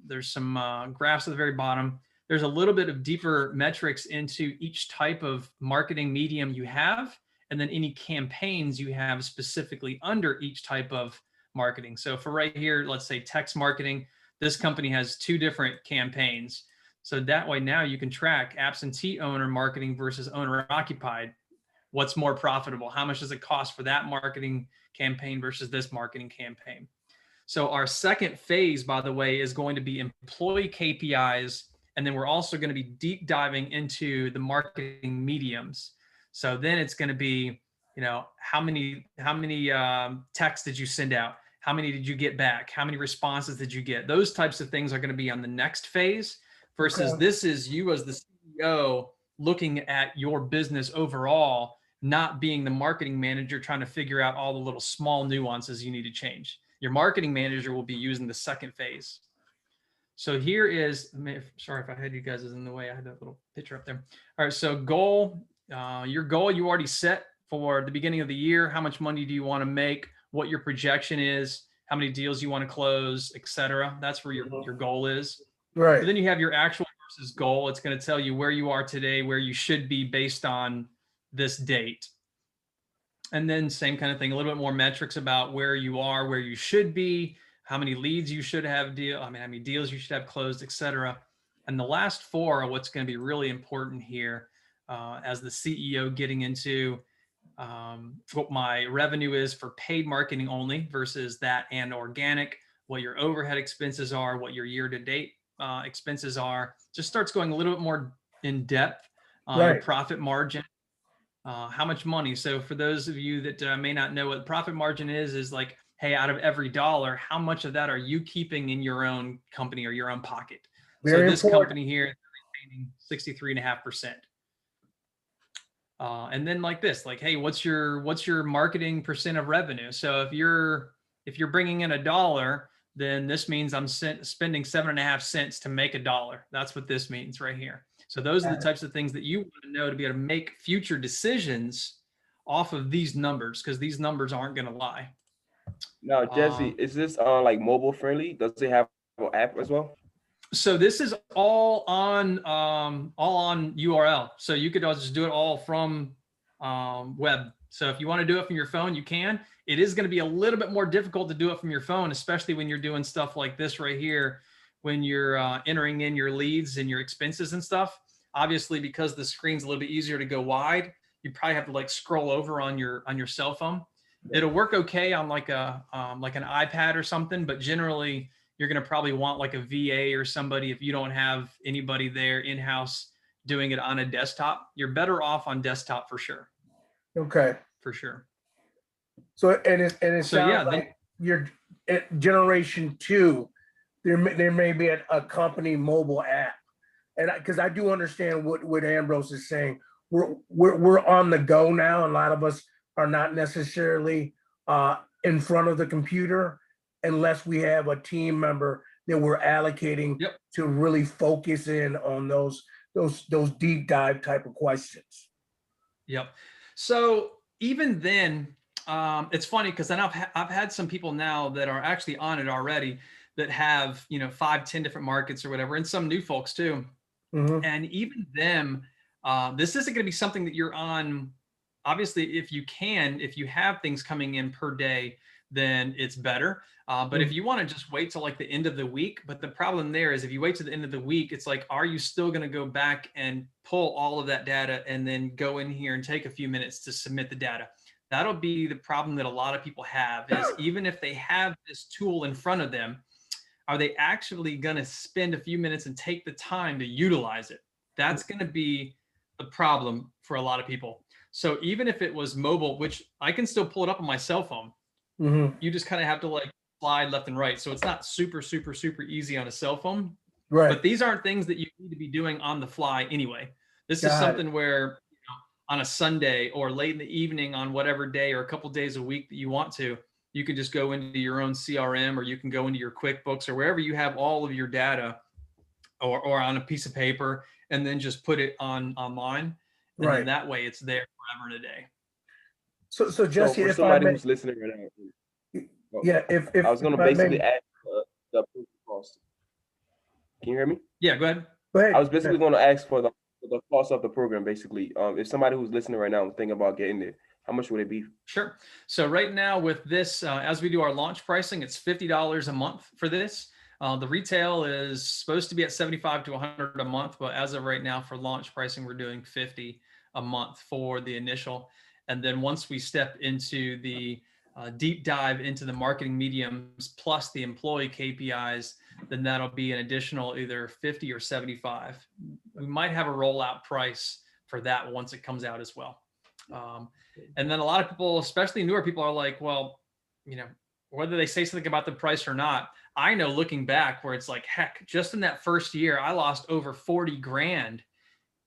graphs at the very bottom. There's a little bit of deeper metrics into each type of marketing medium you have, and then any campaigns you have specifically under each type of marketing. So for right here, let's say text marketing, this company has 2 different campaigns. So that way now you can track absentee owner marketing versus owner occupied. What's more profitable? How much does it cost for that marketing campaign versus this marketing campaign? So our second phase, by the way, is going to be employee KPIs. And then we're also going to be deep diving into the marketing mediums. So then it's going to be, how many texts did you send out? How many did you get back? How many responses did you get? Those types of things are going to be on the next phase versus this is you as the CEO looking at your business overall, not being the marketing manager trying to figure out all the little small nuances you need to change. Your marketing manager will be using the second phase. So here is, sorry if I had you guys in the way, I had that little picture up there. All right, so goal, your goal you already set for the beginning of the year. How much money do you want to make? What your projection is, how many deals you want to close, et cetera. That's where your goal is. Right. But then you have your actual versus goal. It's going to tell you where you are today, where you should be based on this date. And then same kind of thing, a little bit more metrics about where you are, where you should be, how many leads you should have how many deals you should have closed, et cetera. And the last 4 are what's going to be really important here as the CEO, getting into what my revenue is for paid marketing only versus that and organic, what your overhead expenses are, what your year-to-date expenses are. Just starts going a little bit more in depth on your profit margin. How much money? So for those of you that may not know what profit margin is like, hey, out of every dollar, how much of that are you keeping in your own company or your own pocket? So this company here is retaining 63.5%. And then like this, like, hey, what's your marketing percent of revenue? So if you're bringing in $1, then this means I'm spending 7.5 cents to make $1. That's what this means right here. So those are the types of things that you want to know to be able to make future decisions off of these numbers, because these numbers aren't going to lie. Now, Jesse, is this like mobile friendly? Does it have an app as well? So this is all on URL. So you could just do it all from web. So if you want to do it from your phone, you can. It is going to be a little bit more difficult to do it from your phone, especially when you're doing stuff like this right here, when you're entering in your leads and your expenses and stuff. Obviously, because the screen's a little bit easier to go wide, you probably have to like scroll over on your cell phone. It'll work okay on like an iPad or something, but generally you're going to probably want like a VA or somebody if you don't have anybody there in-house doing it on a desktop. You're better off on desktop for sure. Okay. For sure. So it sounds like you're at generation 2. There may be a company mobile app, and because I do understand what Ambrose is saying. We're on the go now. A lot of us are not necessarily in front of the computer, unless we have a team member that we're allocating Yep. to really focus in on those deep dive type of questions. Yep. So even then, it's funny because then I've had some people now that are actually on it already that have, 5-10 different markets or whatever, and some new folks too. Mhm. And even them, this isn't going to be something that you're on. Obviously, if you have things coming in per day, then it's better. But if you want to just wait till like the end of the week, but the problem there is if you wait to the end of the week, it's like, are you still going to go back and pull all of that data and then go in here and take a few minutes to submit the data? That'll be the problem that a lot of people have is even if they have this tool in front of them, are they actually going to spend a few minutes and take the time to utilize it? That's going to be the problem for a lot of people. So even if it was mobile, which I can still pull it up on my cell phone, you just kind of have to like slide left and right. So it's not super, super, super easy on a cell phone. Right. But these aren't things that you need to be doing on the fly anyway. This is Got something where on a Sunday or late in the evening on whatever day or a couple days a week that you want to, you can just go into your own CRM or you can go into your QuickBooks or wherever you have all of your data or on a piece of paper and then just put it online. And Right. then that way it's there forever and a day. So Jesse, for if I somebody may, who's listening right now, yeah, if I was going if to I basically may, ask the cost. Can you hear me? Yeah, go ahead. go ahead. I was basically going to ask for the cost of the program, basically. If somebody who's listening right now is thinking about getting it, how much would it be? Sure. So right now with this, as we do our launch pricing, it's $50 a month for this. The retail is supposed to be at 75 to 100 a month, but as of right now for launch pricing, we're doing 50 a month for the initial. And then once we step into the deep dive into the marketing mediums plus the employee KPIs, then that'll be an additional either 50 or 75. We might have a rollout price for that once it comes out as well. And then a lot of people, especially newer people, are like, well, whether they say something about the price or not, I know looking back where it's like, heck, just in that first year, I lost over 40 grand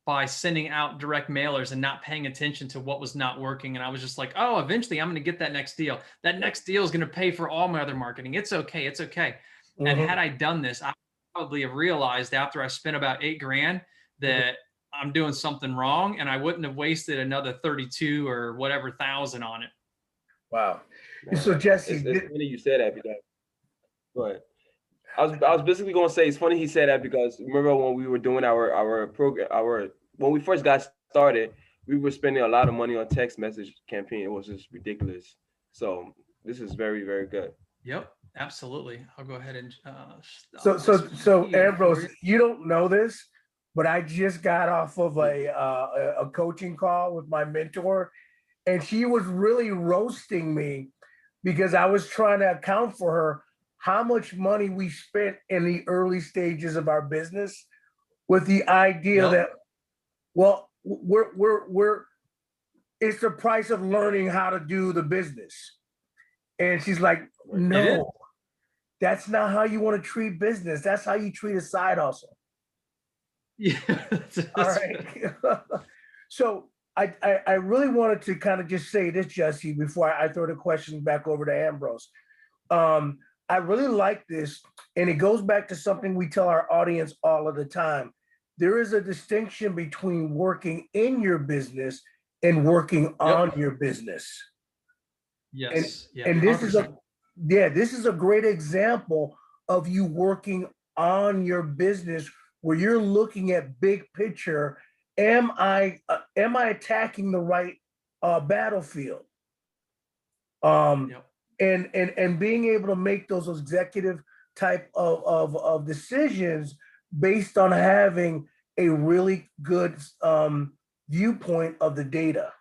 by sending out direct mailers and not paying attention to what was not working. And I was just like, oh, eventually I'm going to get that next deal. That next deal is going to pay for all my other marketing. It's okay. It's okay. And had I done this, I probably have realized after I spent about 8 grand that I'm doing something wrong and I wouldn't have wasted another 32 or whatever thousand on it. Wow. Man, So Jesse, it's funny you said that because, go ahead. I was basically going to say, it's funny he said that because remember when we were doing our program, when we first got started, we were spending a lot of money on text message campaign. It was just ridiculous. So this is very, very good. Yep, absolutely. I'll go ahead and so Ambrose, you don't know this, but I just got off of a coaching call with my mentor, and she was really roasting me because I was trying to account for her how much money we spent in the early stages of our business with the idea that, well, we're it's the price of learning how to do the business. And she's like, no, that's not how you want to treat business. That's how you treat a side hustle. Yeah. All right. So I really wanted to kind of just say this, Jesse, before I throw the questions back over to Ambrose. I really like this, and it goes back to something we tell our audience all of the time. There is a distinction between working in your business and working on your business. Yes. And this is this is a great example of you working on your business where you're looking at big picture. Am I attacking the right battlefield? And being able to make those executive type of decisions based on having a really good viewpoint of the data.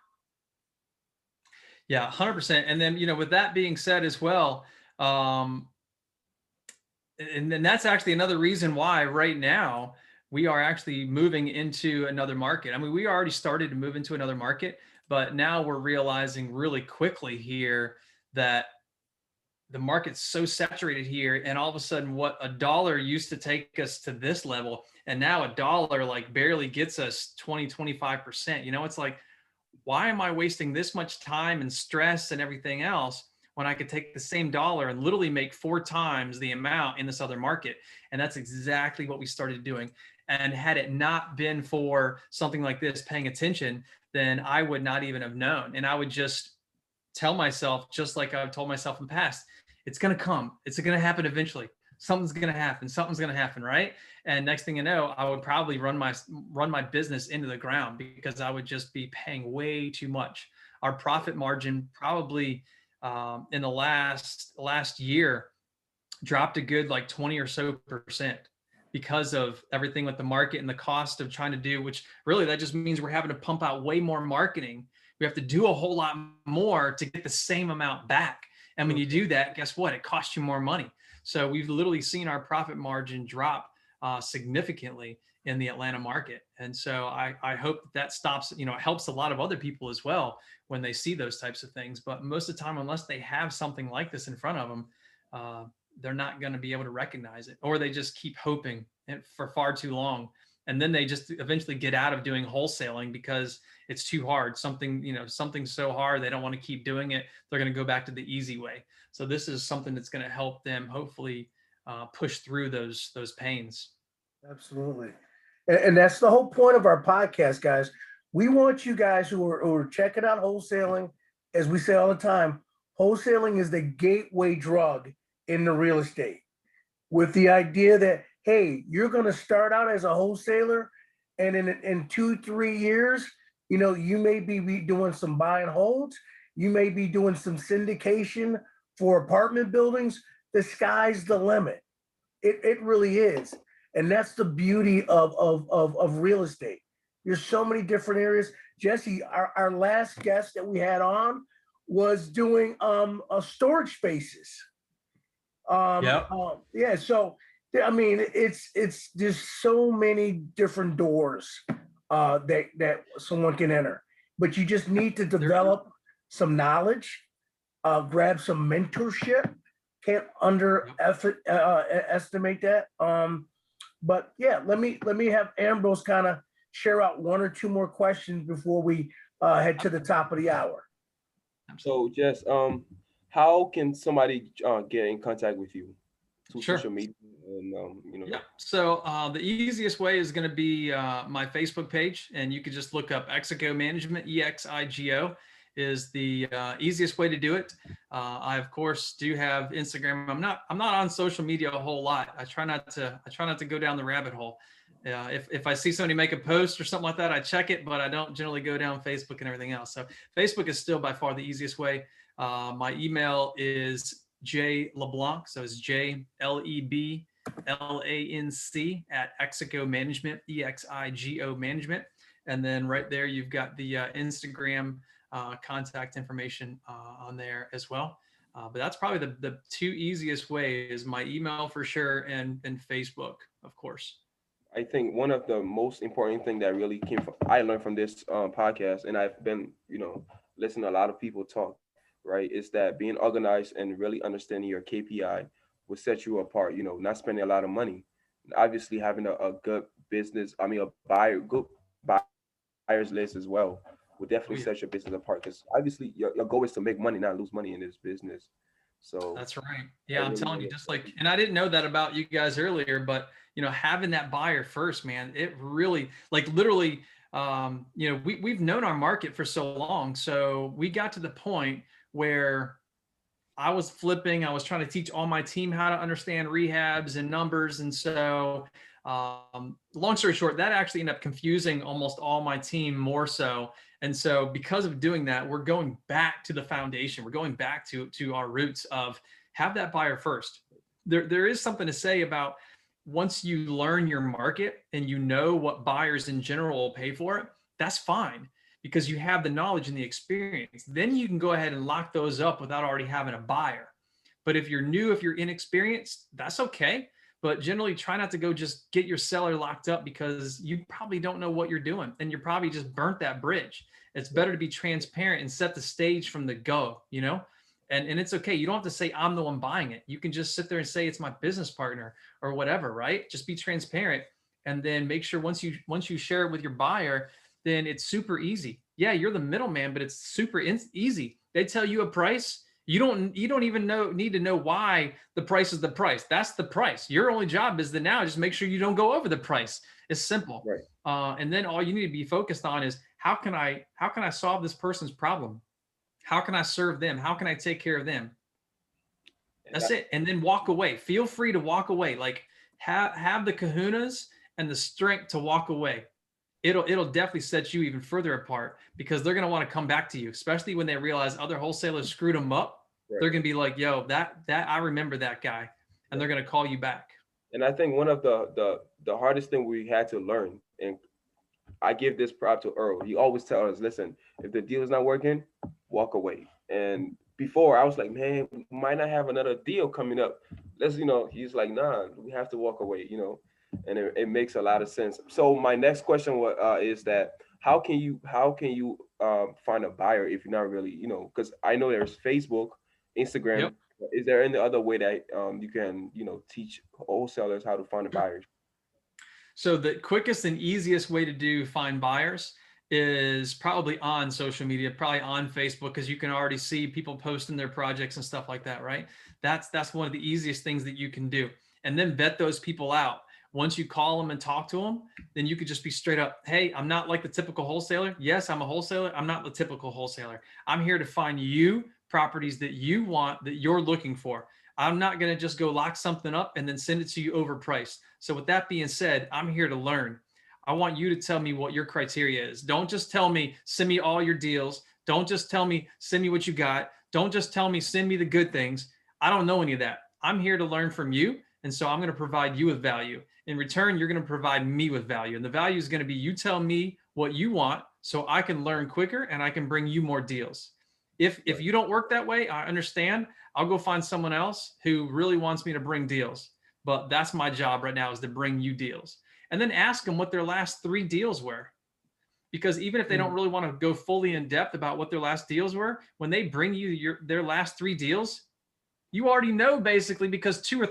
Yeah, 100%. And then, with that being said as well, and then that's actually another reason why right now we are actually moving into another market. I mean, we already started to move into another market, but now we're realizing really quickly here that the market's so saturated here, and all of a sudden what $1 used to take us to this level, and now $1 like barely gets us 20-25%. It's like, why am I wasting this much time and stress and everything else when I could take the same dollar and literally make 4 times the amount in this other market. And that's exactly what we started doing. And had it not been for something like this, paying attention, then I would not even have known. And I would just tell myself, just like I've told myself in the past, it's going to come. It's going to happen eventually. Something's going to happen. Something's going to happen. Right. And next thing you know, I would probably run my business into the ground because I would just be paying way too much. Our profit margin probably in the last year dropped a good like 20 or so percent because of everything with the market and the cost of trying to do, which really that just means we're having to pump out way more marketing. We have to do a whole lot more to get the same amount back. And when you do that, guess what? It costs you more money. So we've literally seen our profit margin drop significantly in the Atlanta market. And so I hope that stops, it helps a lot of other people as well when they see those types of things. But most of the time, unless they have something like this in front of them, they're not going to be able to recognize it, or they just keep hoping for far too long. And then they just eventually get out of doing wholesaling because it's too hard. Something's so hard, they don't want to keep doing it. They're going to go back to the easy way. So this is something that's going to help them hopefully push through those pains. Absolutely. And that's the whole point of our podcast, guys. We want you guys who are checking out wholesaling, as we say all the time, wholesaling is the gateway drug in the real estate, with the idea that, hey, you're going to start out as a wholesaler, and in 2-3 years, you may be doing some buy and holds. You may be doing some syndication for apartment buildings. The sky's the limit. It really is. And that's the beauty of real estate. There's so many different areas. Jesse, our last guest that we had on was doing storage spaces. Yeah. So, I mean, it's there's so many different doors that someone can enter, but you just need to develop some knowledge, grab some mentorship. Can't estimate that. But yeah, let me have Ambrose kind of share out 1 or 2 more questions before we head to the top of the hour. So Jess, how can somebody get in contact with you? Through Sure. social media and Yeah. So the easiest way is going to be my Facebook page, and you can just look up Exigo Management. EXIGO is the easiest way to do it. I of course do have Instagram. I'm not on social media a whole lot. I try not to go down the rabbit hole. If I see somebody make a post or something like that, I check it, but I don't generally go down Facebook and everything else. So Facebook is still by far the easiest way. My email is JLeBlanc, so it's JLEBLANC at Exigo Management, EXIGO Management. And then right there, you've got the Instagram contact information on there as well. But that's probably the 2 easiest ways: my email for sure, and Facebook, of course. I think one of the most important thing that really I learned from this podcast, and I've been, listening to a lot of people talk, right, is that being organized and really understanding your KPI will set you apart, not spending a lot of money. Obviously having a good business, good buyers list as well will definitely set your business apart, because obviously your goal is to make money, not lose money in this business. So that's right. Yeah, I'm telling you, just like, and I didn't know that about you guys earlier, but having that buyer first, man, it really, like, literally, we've known our market for so long. So we got to the point where I was flipping. I was trying to teach all my team how to understand rehabs and numbers. And so long story short, that actually ended up confusing almost all my team more so. And so because of doing that, we're going back to the foundation. We're going back to our roots of have that buyer first. There is something to say about once you learn your market and you know what buyers in general will pay for it, that's fine, because you have the knowledge and the experience. Then you can go ahead and lock those up without already having a buyer. But if you're new, if you're inexperienced, that's okay. But generally try not to go just get your seller locked up, because you probably don't know what you're doing and you're probably just burnt that bridge. It's better to be transparent and set the stage from the go, and it's okay. You don't have to say I'm the one buying it. You can just sit there and say it's my business partner or whatever, right? Just be transparent, and then make sure once you share it with your buyer, then it's super easy. Yeah, you're the middleman, but it's super easy. They tell you a price, You don't even need to know why the price is the price. That's the price. Your only job is to now just make sure you don't go over the price. It's simple. Right. And then all you need to be focused on is how can I solve this person's problem? How can I serve them? How can I take care of them? That's it. And then walk away. Feel free to walk away. Like have the kahunas and the strength to walk away. It'll definitely set you even further apart because they're going to want to come back to you, especially when they realize other wholesalers screwed them up. Right. They're going to be like, yo, that I remember that guy, and they're going to call you back. And I think one of the hardest thing we had to learn, and I give this prop to Earl. He always tells us, listen, if the deal is not working, walk away. And before I was like, man, we might not have another deal coming up. He's like, nah, we have to walk away, and it makes a lot of sense. So my next question is that how can you find a buyer if you're not really, because I know there's Facebook, Instagram. Yep. Is there any other way that you can, teach wholesalers how to find a buyer? So the quickest and easiest way to find buyers is probably on social media, probably on Facebook, because you can already see people posting their projects and stuff like that, right? That's one of the easiest things that you can do. And then vet those people out. Once you call them and talk to them, then you could just be straight up, hey, I'm not like the typical wholesaler. Yes, I'm a wholesaler. I'm not the typical wholesaler. I'm here to find you properties that you want, that you're looking for. I'm not going to just go lock something up and then send it to you overpriced. So with that being said, I'm here to learn. I want you to tell me what your criteria is. Don't just tell me, send me all your deals. Don't just tell me, send me what you got. Don't just tell me, send me the good things. I don't know any of that. I'm here to learn from you. And so I'm going to provide you with value. In return, you're going to provide me with value. And the value is going to be you tell me what you want so I can learn quicker and I can bring you more deals. If you don't work that way, I understand. I'll go find someone else who really wants me to bring deals. But that's my job right now, is to bring you deals. And then ask them what their last 3 deals were. Because even if they don't really want to go fully in depth about what their last deals were, when they bring you their last 3 deals, you already know basically, because 2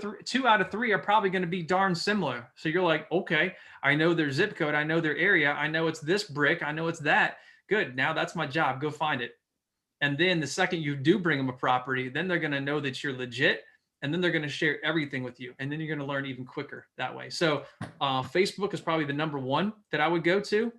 out of 3 are probably going to be darn similar. So you're like, okay, I know their zip code. I know their area. I know it's this brick. I know it's that. Good. Now that's my job. Go find it. And then the second you do bring them a property, then they're going to know that you're legit. And then they're going to share everything with you. And then you're going to learn even quicker that way. So Facebook is probably the number 1 that I would go to.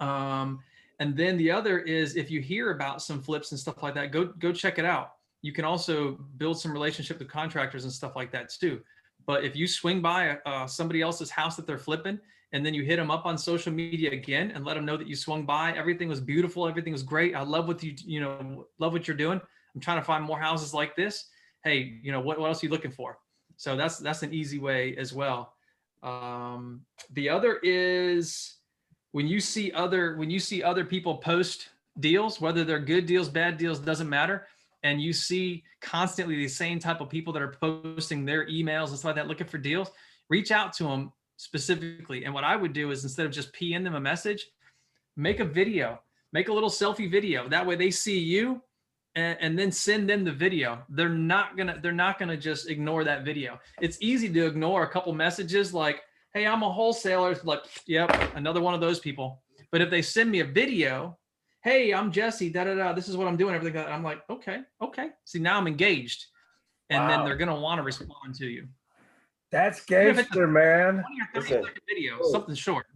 And then the other is, if you hear about some flips and stuff like that, go check it out. You can also build some relationship with contractors and stuff like that too. But if you swing by somebody else's house that they're flipping, and then you hit them up on social media again and let them know that you swung by, everything was beautiful, everything was great. I love what love what you're doing. I'm trying to find more houses like this. Hey, what else are you looking for? So that's an easy way as well. The other is when you see other people post deals, whether they're good deals, bad deals, doesn't matter. And you see constantly the same type of people that are posting their emails and stuff like that, looking for deals, reach out to them specifically. And what I would do is, instead of just peeing them a message, make a video, make a little selfie video. That way they see you, and then send them the video. They're not gonna just ignore that video. It's easy to ignore a couple messages like, hey, I'm a wholesaler. It's like, yep, another one of those people. But if they send me a video, hey, I'm Jesse, this is what I'm doing, everything. I'm like, okay. See, now I'm engaged. And then they're going to want to respond to you. That's gangster, man. 20 or 30 second video, something short.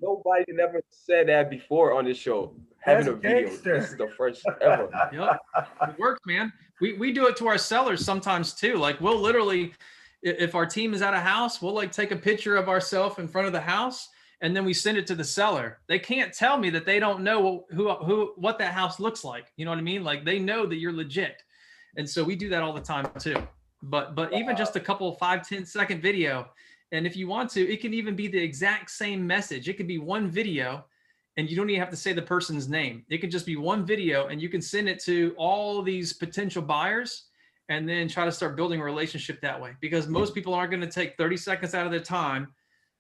Nobody never said that before on this show. Having a video. This is the first ever. Yep. It works, man. We do it to our sellers sometimes too. Like, we'll literally, if our team is at a house, we'll like take a picture of ourselves in front of the house, and then we send it to the seller. They can't tell me that they don't know what that house looks like. You know what I mean? Like, they know that you're legit. And so we do that all the time too. But even just a couple 5-10 second video. And if you want to, it can even be the exact same message. It could be one video, and you don't even have to say the person's name. It could just be one video, and you can send it to all these potential buyers, and then try to start building a relationship that way. Because most people aren't going to take 30 seconds out of their time,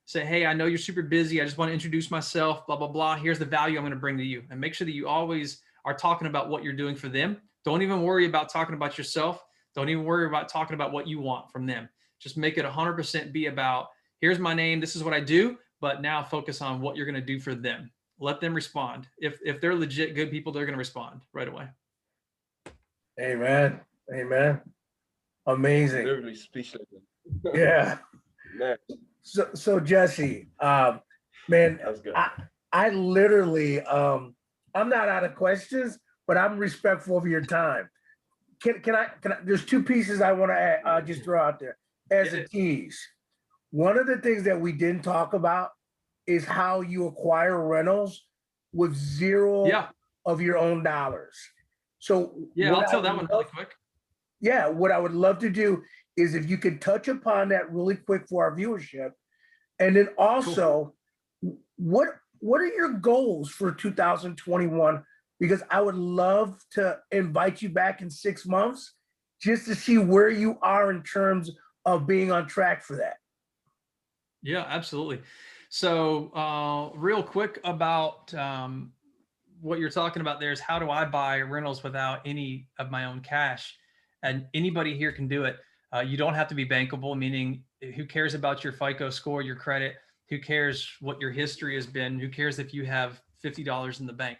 say, hey, I know you're super busy. I just want to introduce myself, blah, blah, blah. Here's the value I'm going to bring to you. And make sure that you always are talking about what you're doing for them. Don't even worry about talking about yourself. Don't even worry about talking about what you want from them. Just make it 100% be about, here's my name, this is what I do, but now focus on what you're going to do for them. Let them respond. If they're legit good people, they're going to respond right away. Amen. Amen. Amazing. Literally speechless. Yeah. Man, So Jesse, man, that's good. I literally, I'm not out of questions, but I'm respectful of your time. Can I, there's two pieces I want to just throw out there as a Yeah. tease. One of the things that we didn't talk about is how you acquire rentals with zero Yeah. of your own dollars. So Yeah. what I'll I tell that would one love, really quick. yeah, what I would love to do is if you could touch upon that really quick for our viewership, and then Cool. also, what are your goals for 2021? Because I would love to invite you back in 6 months just to see where you are in terms of being on track for that. Yeah, absolutely. So, real quick about what you're talking about there is how do I buy rentals without any of my own cash? And anybody here can do it. You don't have to be bankable, meaning who cares about your FICO score, your credit? Who cares what your history has been? Who cares if you have $50 in the bank?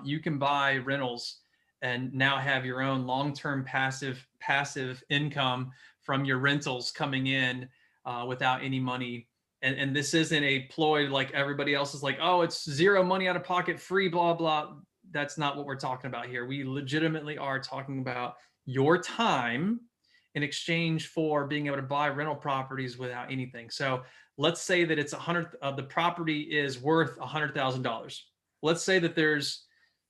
You can buy rentals and now have your own long-term passive income from your rentals coming in without any money. And this isn't a ploy like everybody else is like, oh, it's zero money out of pocket, free, blah, blah. That's not what we're talking about here. We legitimately are talking about your time in exchange for being able to buy rental properties without anything. So let's say that it's the property is worth $100,000. Let's say that there's,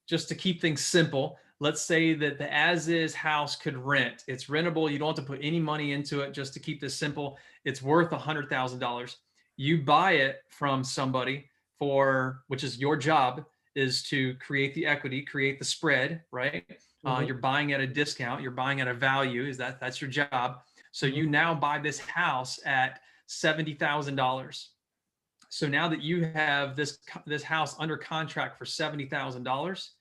just to keep things simple, let's say that the as-is house could rent. It's rentable. You don't have to put any money into it. Just to keep this simple, it's worth $100,000. You buy it from somebody for, which is your job, is to create the equity, create the spread, right? Mhm. You're buying at a discount. You're buying at a value. That's your job. So you now buy this house at $70,000. So now that you have this house under contract for $70,000,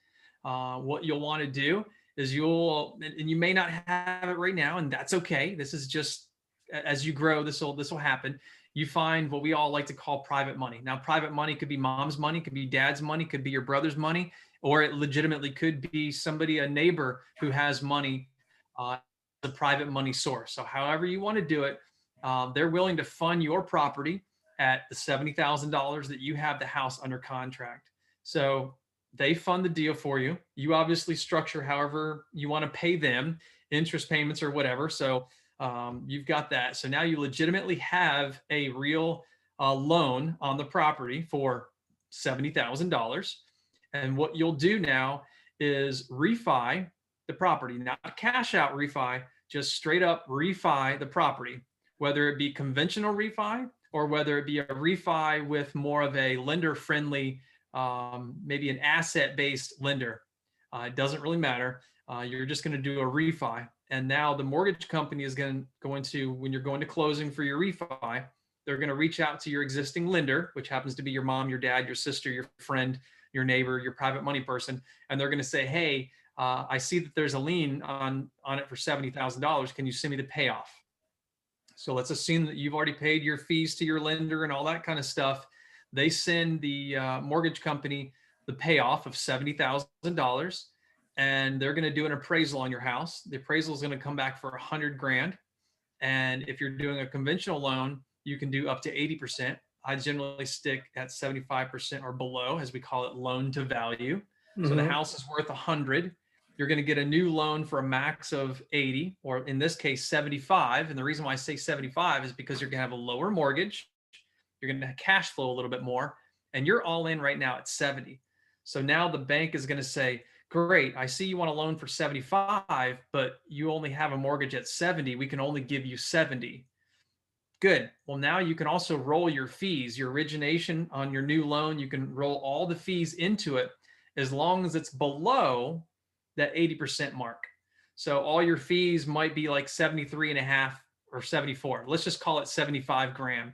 what you'll want to do is and you may not have it right now, and that's okay. This is just as you grow, this will happen. You find what we all like to call private money. Now, private money could be mom's money, could be dad's money, could be your brother's money, or it legitimately could be somebody, a neighbor who has money, the private money source. So however you want to do it, they're willing to fund your property at the $70,000 that you have the house under contract. So they fund the deal for you. You obviously structure however you want to pay them, interest payments or whatever. So you've got that. So now you legitimately have a real loan on the property for $70,000. And what you'll do now is refi the property, not cash out refi, just straight up refi the property, whether it be conventional refi or whether it be a refi with more of a lender friendly, maybe an asset based lender. It doesn't really matter. You're just going to do a refi. And now the mortgage company is going to, when you're going to closing for your refi, they're going to reach out to your existing lender, which happens to be your mom, your dad, your sister, your friend, your neighbor, your private money person. And they're going to say, hey, I see that there's a lien on it for $70,000. Can you send me the payoff? So let's assume that you've already paid your fees to your lender and all that kind of stuff. They send the mortgage company the payoff of $70,000, and they're going to do an appraisal on your house. The appraisal is going to come back for $100,000. And if you're doing a conventional loan, you can do up to 80%. I generally stick at 75% or below, as we call it, loan to value. So the Mhm. house is worth 100. You're going to get a new loan for a max of 80, or in this case, 75. And the reason why I say 75 is because you're going to have a lower mortgage. You're going to cash flow a little bit more, and you're all in right now at 70. So now the bank is going to say, great, I see you want a loan for 75, but you only have a mortgage at 70. We can only give you 70. Good. Well, now you can also roll your fees, your origination on your new loan. You can roll all the fees into it as long as it's below that 80% mark. So all your fees might be like 73 and a half or 74. Let's just call it 75 grand.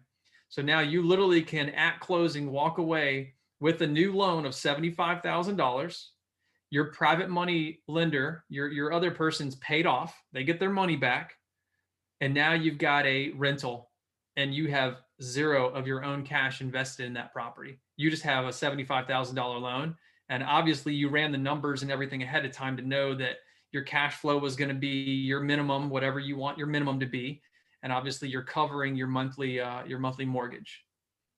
So now you literally can at closing walk away with a new loan of $75,000. Your private money lender, your other person's paid off. They get their money back. And now you've got a rental and you have zero of your own cash invested in that property. You just have a $75,000 loan. And obviously you ran the numbers and everything ahead of time to know that your cash flow was going to be your minimum, whatever you want your minimum to be. And obviously you're covering your monthly mortgage.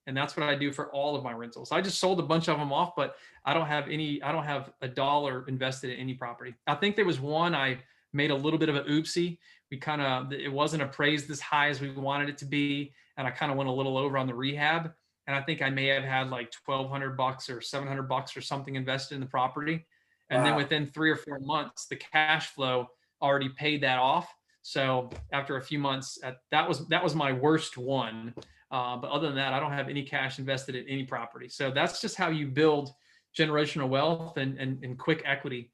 And that's what I do for all of my rentals. I just sold a bunch of them off, but I don't have a dollar invested in any property. I think there was one I made a little bit of an oopsie. It wasn't appraised as high as we wanted it to be. And I kind of went a little over on the rehab. And I think I may have had like $1,200 or $700 or something invested in the property. And then within 3 or 4 months, the cash flow already paid that off. So after a few months, that was my worst one. But other than that, I don't have any cash invested in any property. So that's just how you build generational wealth and quick equity.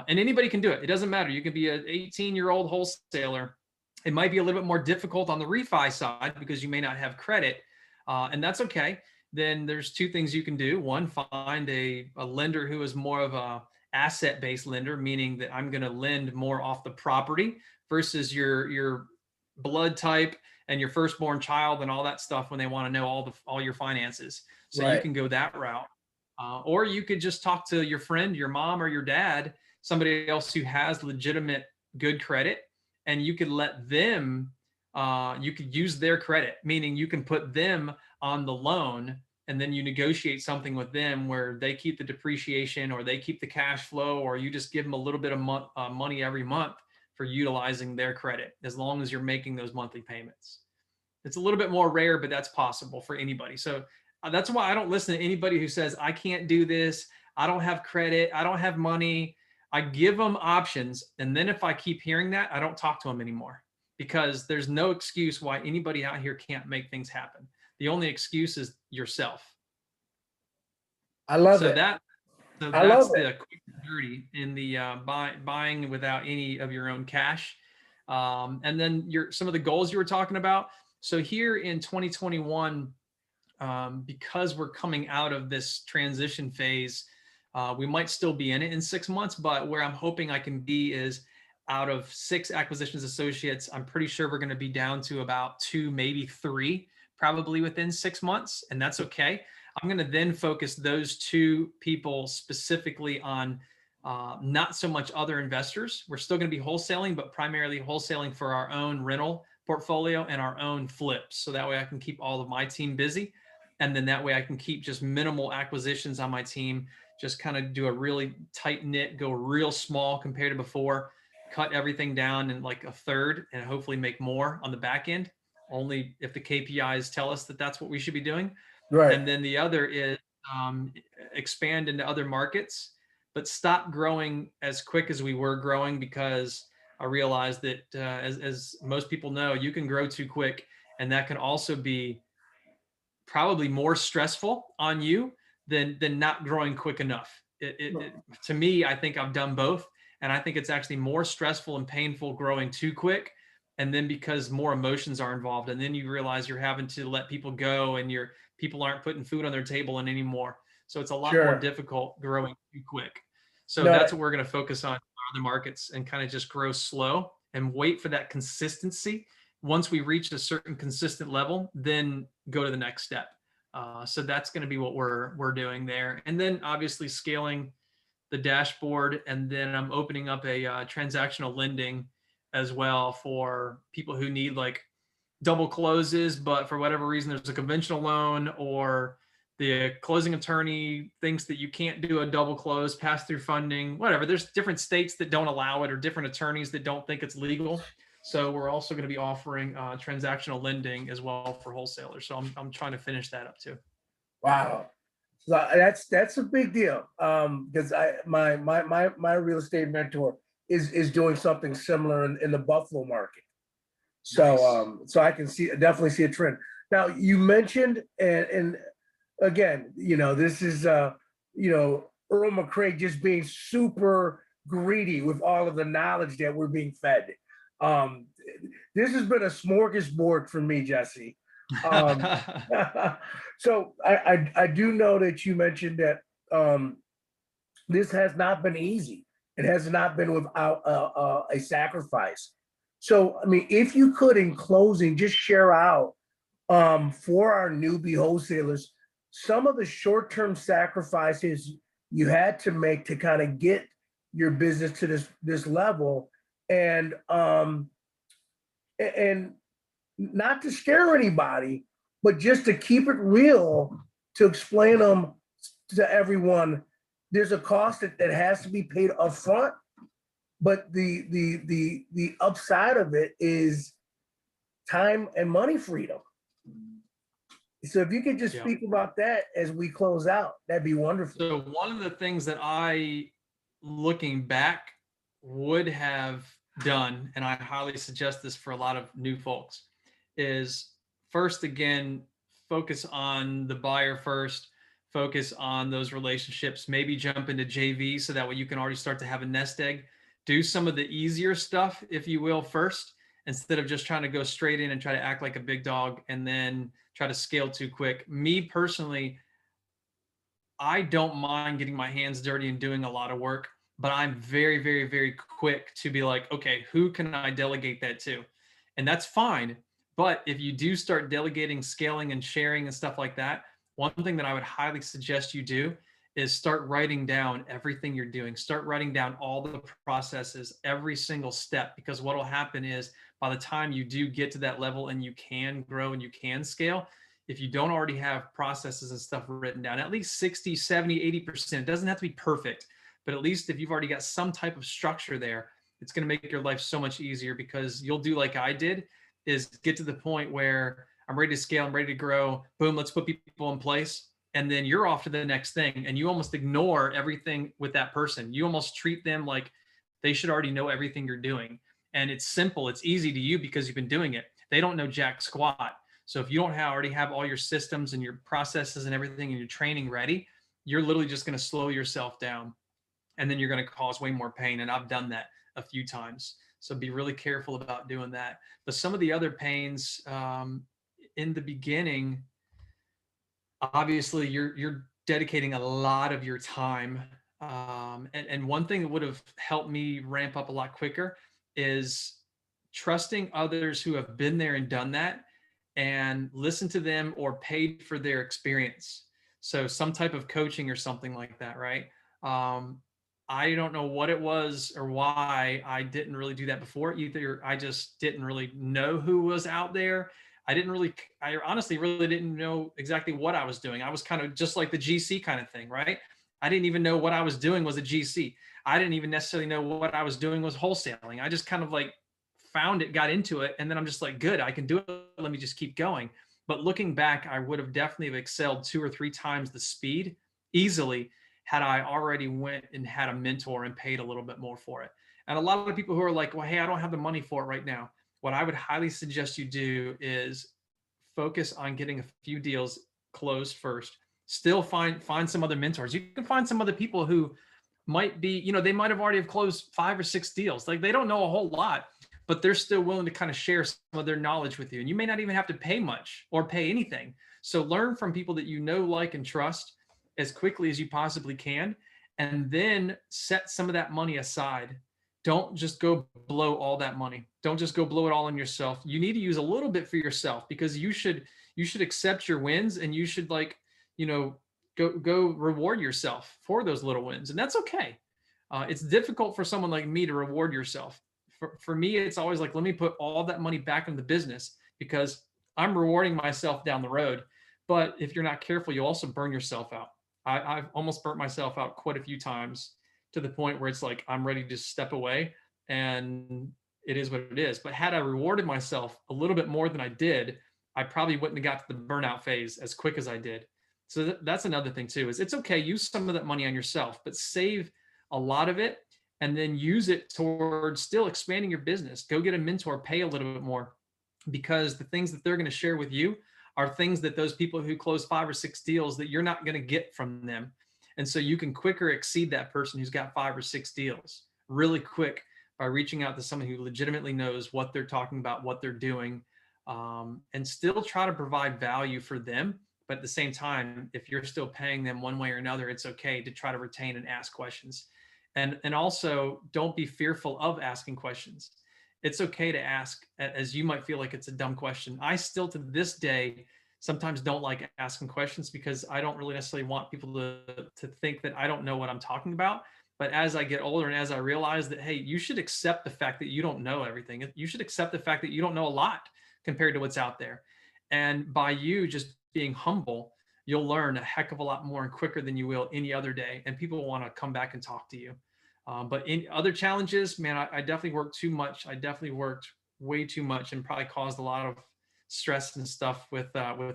And anybody can do it. It doesn't matter. You can be an 18-year-old wholesaler. It might be a little bit more difficult on the refi side because you may not have credit, and that's okay. Then there's 2 things you can do. One, find a lender who is more of a asset-based lender, meaning that I'm going to lend more off the property versus your blood type and your firstborn child and all that stuff when they want to know all your finances. So you can go that route. Or you could just talk to your friend, your mom or your dad, somebody else who has legitimate good credit, and you could let them, you could use their credit, meaning you can put them on the loan and then you negotiate something with them where they keep the depreciation or they keep the cash flow, or you just give them a little bit of money every month for utilizing their credit, as long as you're making those monthly payments. It's a little bit more rare, but that's possible for anybody. So that's why I don't listen to anybody who says, I can't do this, I don't have credit, I don't have money. I give them options. And then if I keep hearing that, I don't talk to them anymore, because there's no excuse why anybody out here can't make things happen. The only excuse is yourself. I love So it. that's the quick and dirty in the buying without any of your own cash. And then some of the goals you were talking about. So here in 2021, because we're coming out of this transition phase, we might still be in it in 6 months, but where I'm hoping I can be is out of 6 acquisitions associates, I'm pretty sure we're going to be down to about 2, maybe 3, probably within 6 months. And that's okay. I'm going to then focus those 2 people specifically on not so much other investors. We're still going to be wholesaling, but primarily wholesaling for our own rental portfolio and our own flips. So that way I can keep all of my team busy. And then that way I can keep just minimal acquisitions on my team, just kind of do a really tight knit, go real small compared to before, cut everything down in like a third and hopefully make more on the back end, only if the KPIs tell us that that's what we should be doing. Right. And then the other is expand into other markets, but stop growing as quick as we were growing, because I realized that as most people know, you can grow too quick, and that can also be probably more stressful on you than not growing quick enough. To me, I think I've done both, and I think it's actually more stressful and painful growing too quick, and then because more emotions are involved, and then you realize you're having to let people go, and people aren't putting food on their table anymore. So it's a lot more difficult growing too quick. So that's what we're going to focus on the markets, and kind of just grow slow and wait for that consistency. Once we reach a certain consistent level, then go to the next step. So that's going to be what we're doing there. And then obviously scaling the dashboard. And then I'm opening up a transactional lending as well for people who need like double closes, but for whatever reason, there's a conventional loan, or the closing attorney thinks that you can't do a double close, pass through funding, whatever. There's different states that don't allow it, or different attorneys that don't think it's legal. So we're also going to be offering transactional lending as well for wholesalers. So I'm trying to finish that up too. Wow. So that's a big deal. Because my real estate mentor is doing something similar in the Buffalo market. So Nice. so I can definitely see a trend. Now you mentioned, and again, this is Earl McCrae just being super greedy with all of the knowledge that we're being fed. This has been a smorgasbord for me, Jesse. So I do know that you mentioned that this has not been easy. It has not been without a sacrifice. So, I mean, if you could, in closing, just share out for our newbie wholesalers some of the short-term sacrifices you had to make to kind of get your business to this level, and and not to scare anybody, but just to keep it real, to explain them to everyone. There's a cost that has to be paid upfront, but the upside of it is time and money freedom. So if you could just speak about that as we close out, that'd be wonderful. So one of the things that I, looking back, would have done, and I highly suggest this for a lot of new folks, is first, again, focus on the buyer first, focus on those relationships, maybe jump into JV so that way you can already start to have a nest egg. Do some of the easier stuff, if you will, first, instead of just trying to go straight in and try to act like a big dog and then try to scale too quick. Me personally, I don't mind getting my hands dirty and doing a lot of work, but I'm very, very, very quick to be like, okay, who can I delegate that to? And that's fine. But if you do start delegating, scaling, and sharing and stuff like that, one thing that I would highly suggest you do is start writing down everything you're doing. Start writing down all the processes, every single step, because what will happen is by the time you do get to that level and you can grow and you can scale, if you don't already have processes and stuff written down, at least 60, 70, 80%, it doesn't have to be perfect, but at least if you've already got some type of structure there, it's going to make your life so much easier, because you'll do like I did, is get to the point where I'm ready to scale, I'm ready to grow, boom, let's put people in place. And then you're off to the next thing, and you almost ignore everything with that person. You almost treat them like they should already know everything you're doing. And it's simple, it's easy to you because you've been doing it. They don't know jack squat. So if you don't already have all your systems and your processes and everything and your training ready, you're literally just going to slow yourself down, and then you're going to cause way more pain. And I've done that a few times. So be really careful about doing that. But some of the other pains in the beginning, obviously you're dedicating a lot of your time. And one thing that would have helped me ramp up a lot quicker is trusting others who have been there and done that, and listen to them or paid for their experience. So some type of coaching or something like that, right? I don't know what it was or why I didn't really do that before. Either I just didn't really know who was out there. I honestly really didn't know exactly what I was doing. I was kind of just like the GC kind of thing, right? I didn't even know what I was doing was a GC. I didn't even necessarily know what I was doing was wholesaling. I just kind of like found it, got into it, and then I'm just like, good, I can do it. Let me just keep going. But looking back, I would have definitely have excelled 2 or 3 times the speed easily had I already went and had a mentor and paid a little bit more for it. And a lot of people who are like, well, hey, I don't have the money for it right now. What I would highly suggest you do is focus on getting a few deals closed first. Still find some other mentors. You can find some other people who might be, they might have already have closed 5 or 6 deals. Like they don't know a whole lot, but they're still willing to kind of share some of their knowledge with you. And you may not even have to pay much or pay anything. So learn from people that you know, like, and trust as quickly as you possibly can. And then set some of that money aside. Don't just go blow all that money. Don't just go blow it all on yourself. You need to use a little bit for yourself, because you should accept your wins, and you should go reward yourself for those little wins. And that's okay. It's difficult for someone like me to reward yourself. For me, it's always like, let me put all that money back into the business, because I'm rewarding myself down the road. But if you're not careful, you'll also burn yourself out. I've almost burnt myself out quite a few times, to the point where it's like, I'm ready to step away, and it is what it is. But had I rewarded myself a little bit more than I did, I probably wouldn't have got to the burnout phase as quick as I did. So that's another thing too, is it's okay. Use some of that money on yourself, but save a lot of it, and then use it towards still expanding your business. Go get a mentor, pay a little bit more, because the things that they're going to share with you are things that those people who close 5 or 6 deals that you're not going to get from them. And so you can quicker exceed that person who's got 5 or 6 deals really quick by reaching out to someone who legitimately knows what they're talking about, what they're doing, and still try to provide value for them. But at the same time, if you're still paying them one way or another, it's okay to try to retain and ask questions. And also, don't be fearful of asking questions. It's okay to ask, as you might feel like it's a dumb question. I still, to this day, sometimes don't like asking questions, because I don't really necessarily want people to think that I don't know what I'm talking about. But as I get older and as I realize that, hey, you should accept the fact that you don't know everything. You should accept the fact that you don't know a lot compared to what's out there. And by you just being humble, you'll learn a heck of a lot more and quicker than you will any other day. And people want to come back and talk to you. But in other challenges, man, I definitely worked too much. I definitely worked way too much and probably caused a lot of stress and stuff with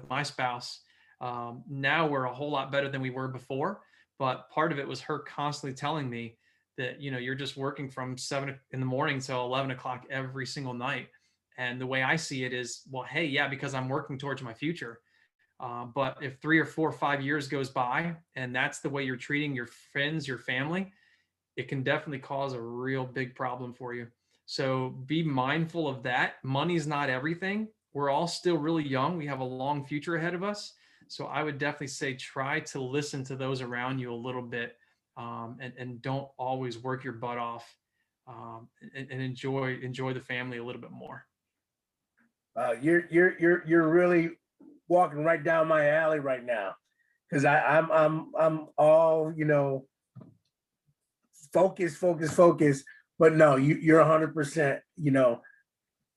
my spouse. Now we're a whole lot better than we were before. But part of it was her constantly telling me that, you're just working from 7 in the morning till 11 o'clock every single night. And the way I see it is, well, hey, yeah, because I'm working towards my future. But if 3 or 4 or 5 years goes by and that's the way you're treating your friends, your family, it can definitely cause a real big problem for you. So be mindful of that. Money's not everything. We're all still really young. We have a long future ahead of us. So I would definitely say try to listen to those around you a little bit, and don't always work your butt off, and enjoy the family a little bit more. You're really walking right down my alley right now, because I'm all focus. But no, you're 100%.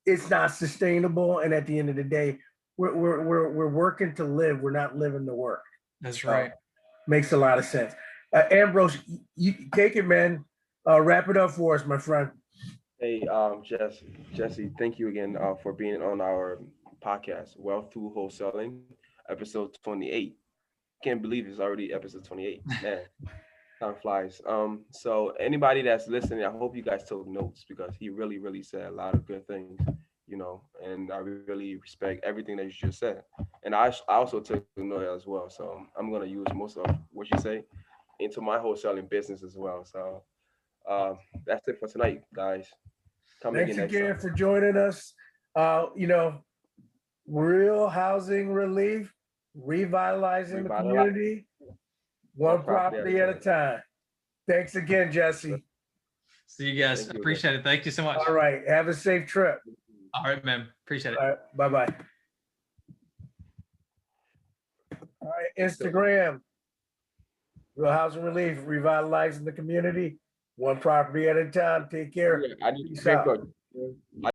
It's not sustainable, and at the end of the day, we're working to live. We're not living to work. That's right. Makes a lot of sense. Ambrose, you take it, man. Wrap it up for us, my friend. Hey, Jesse, thank you again for being on our podcast, Wealth Through Wholesaling, episode 28. Can't believe it's already episode 28. Man, time flies. So anybody that's listening, I hope you guys took notes because he really, really said a lot of good things, and I really respect everything that you just said. And I also took note as well. So I'm gonna use most of what you say into my wholesaling business as well. So that's it for tonight, guys. Come Thanks again next again time. for joining us. Real housing relief, revitalizing the community, one property at a time. Thanks again, Jesse. See you guys. Appreciate it. Thank you so much. All right. Have a safe trip. All right, man. Appreciate it. All right. Bye-bye. All right. Instagram, Real Housing Relief, revitalizing the community, one property at a time. Take care. I need Peace to out. make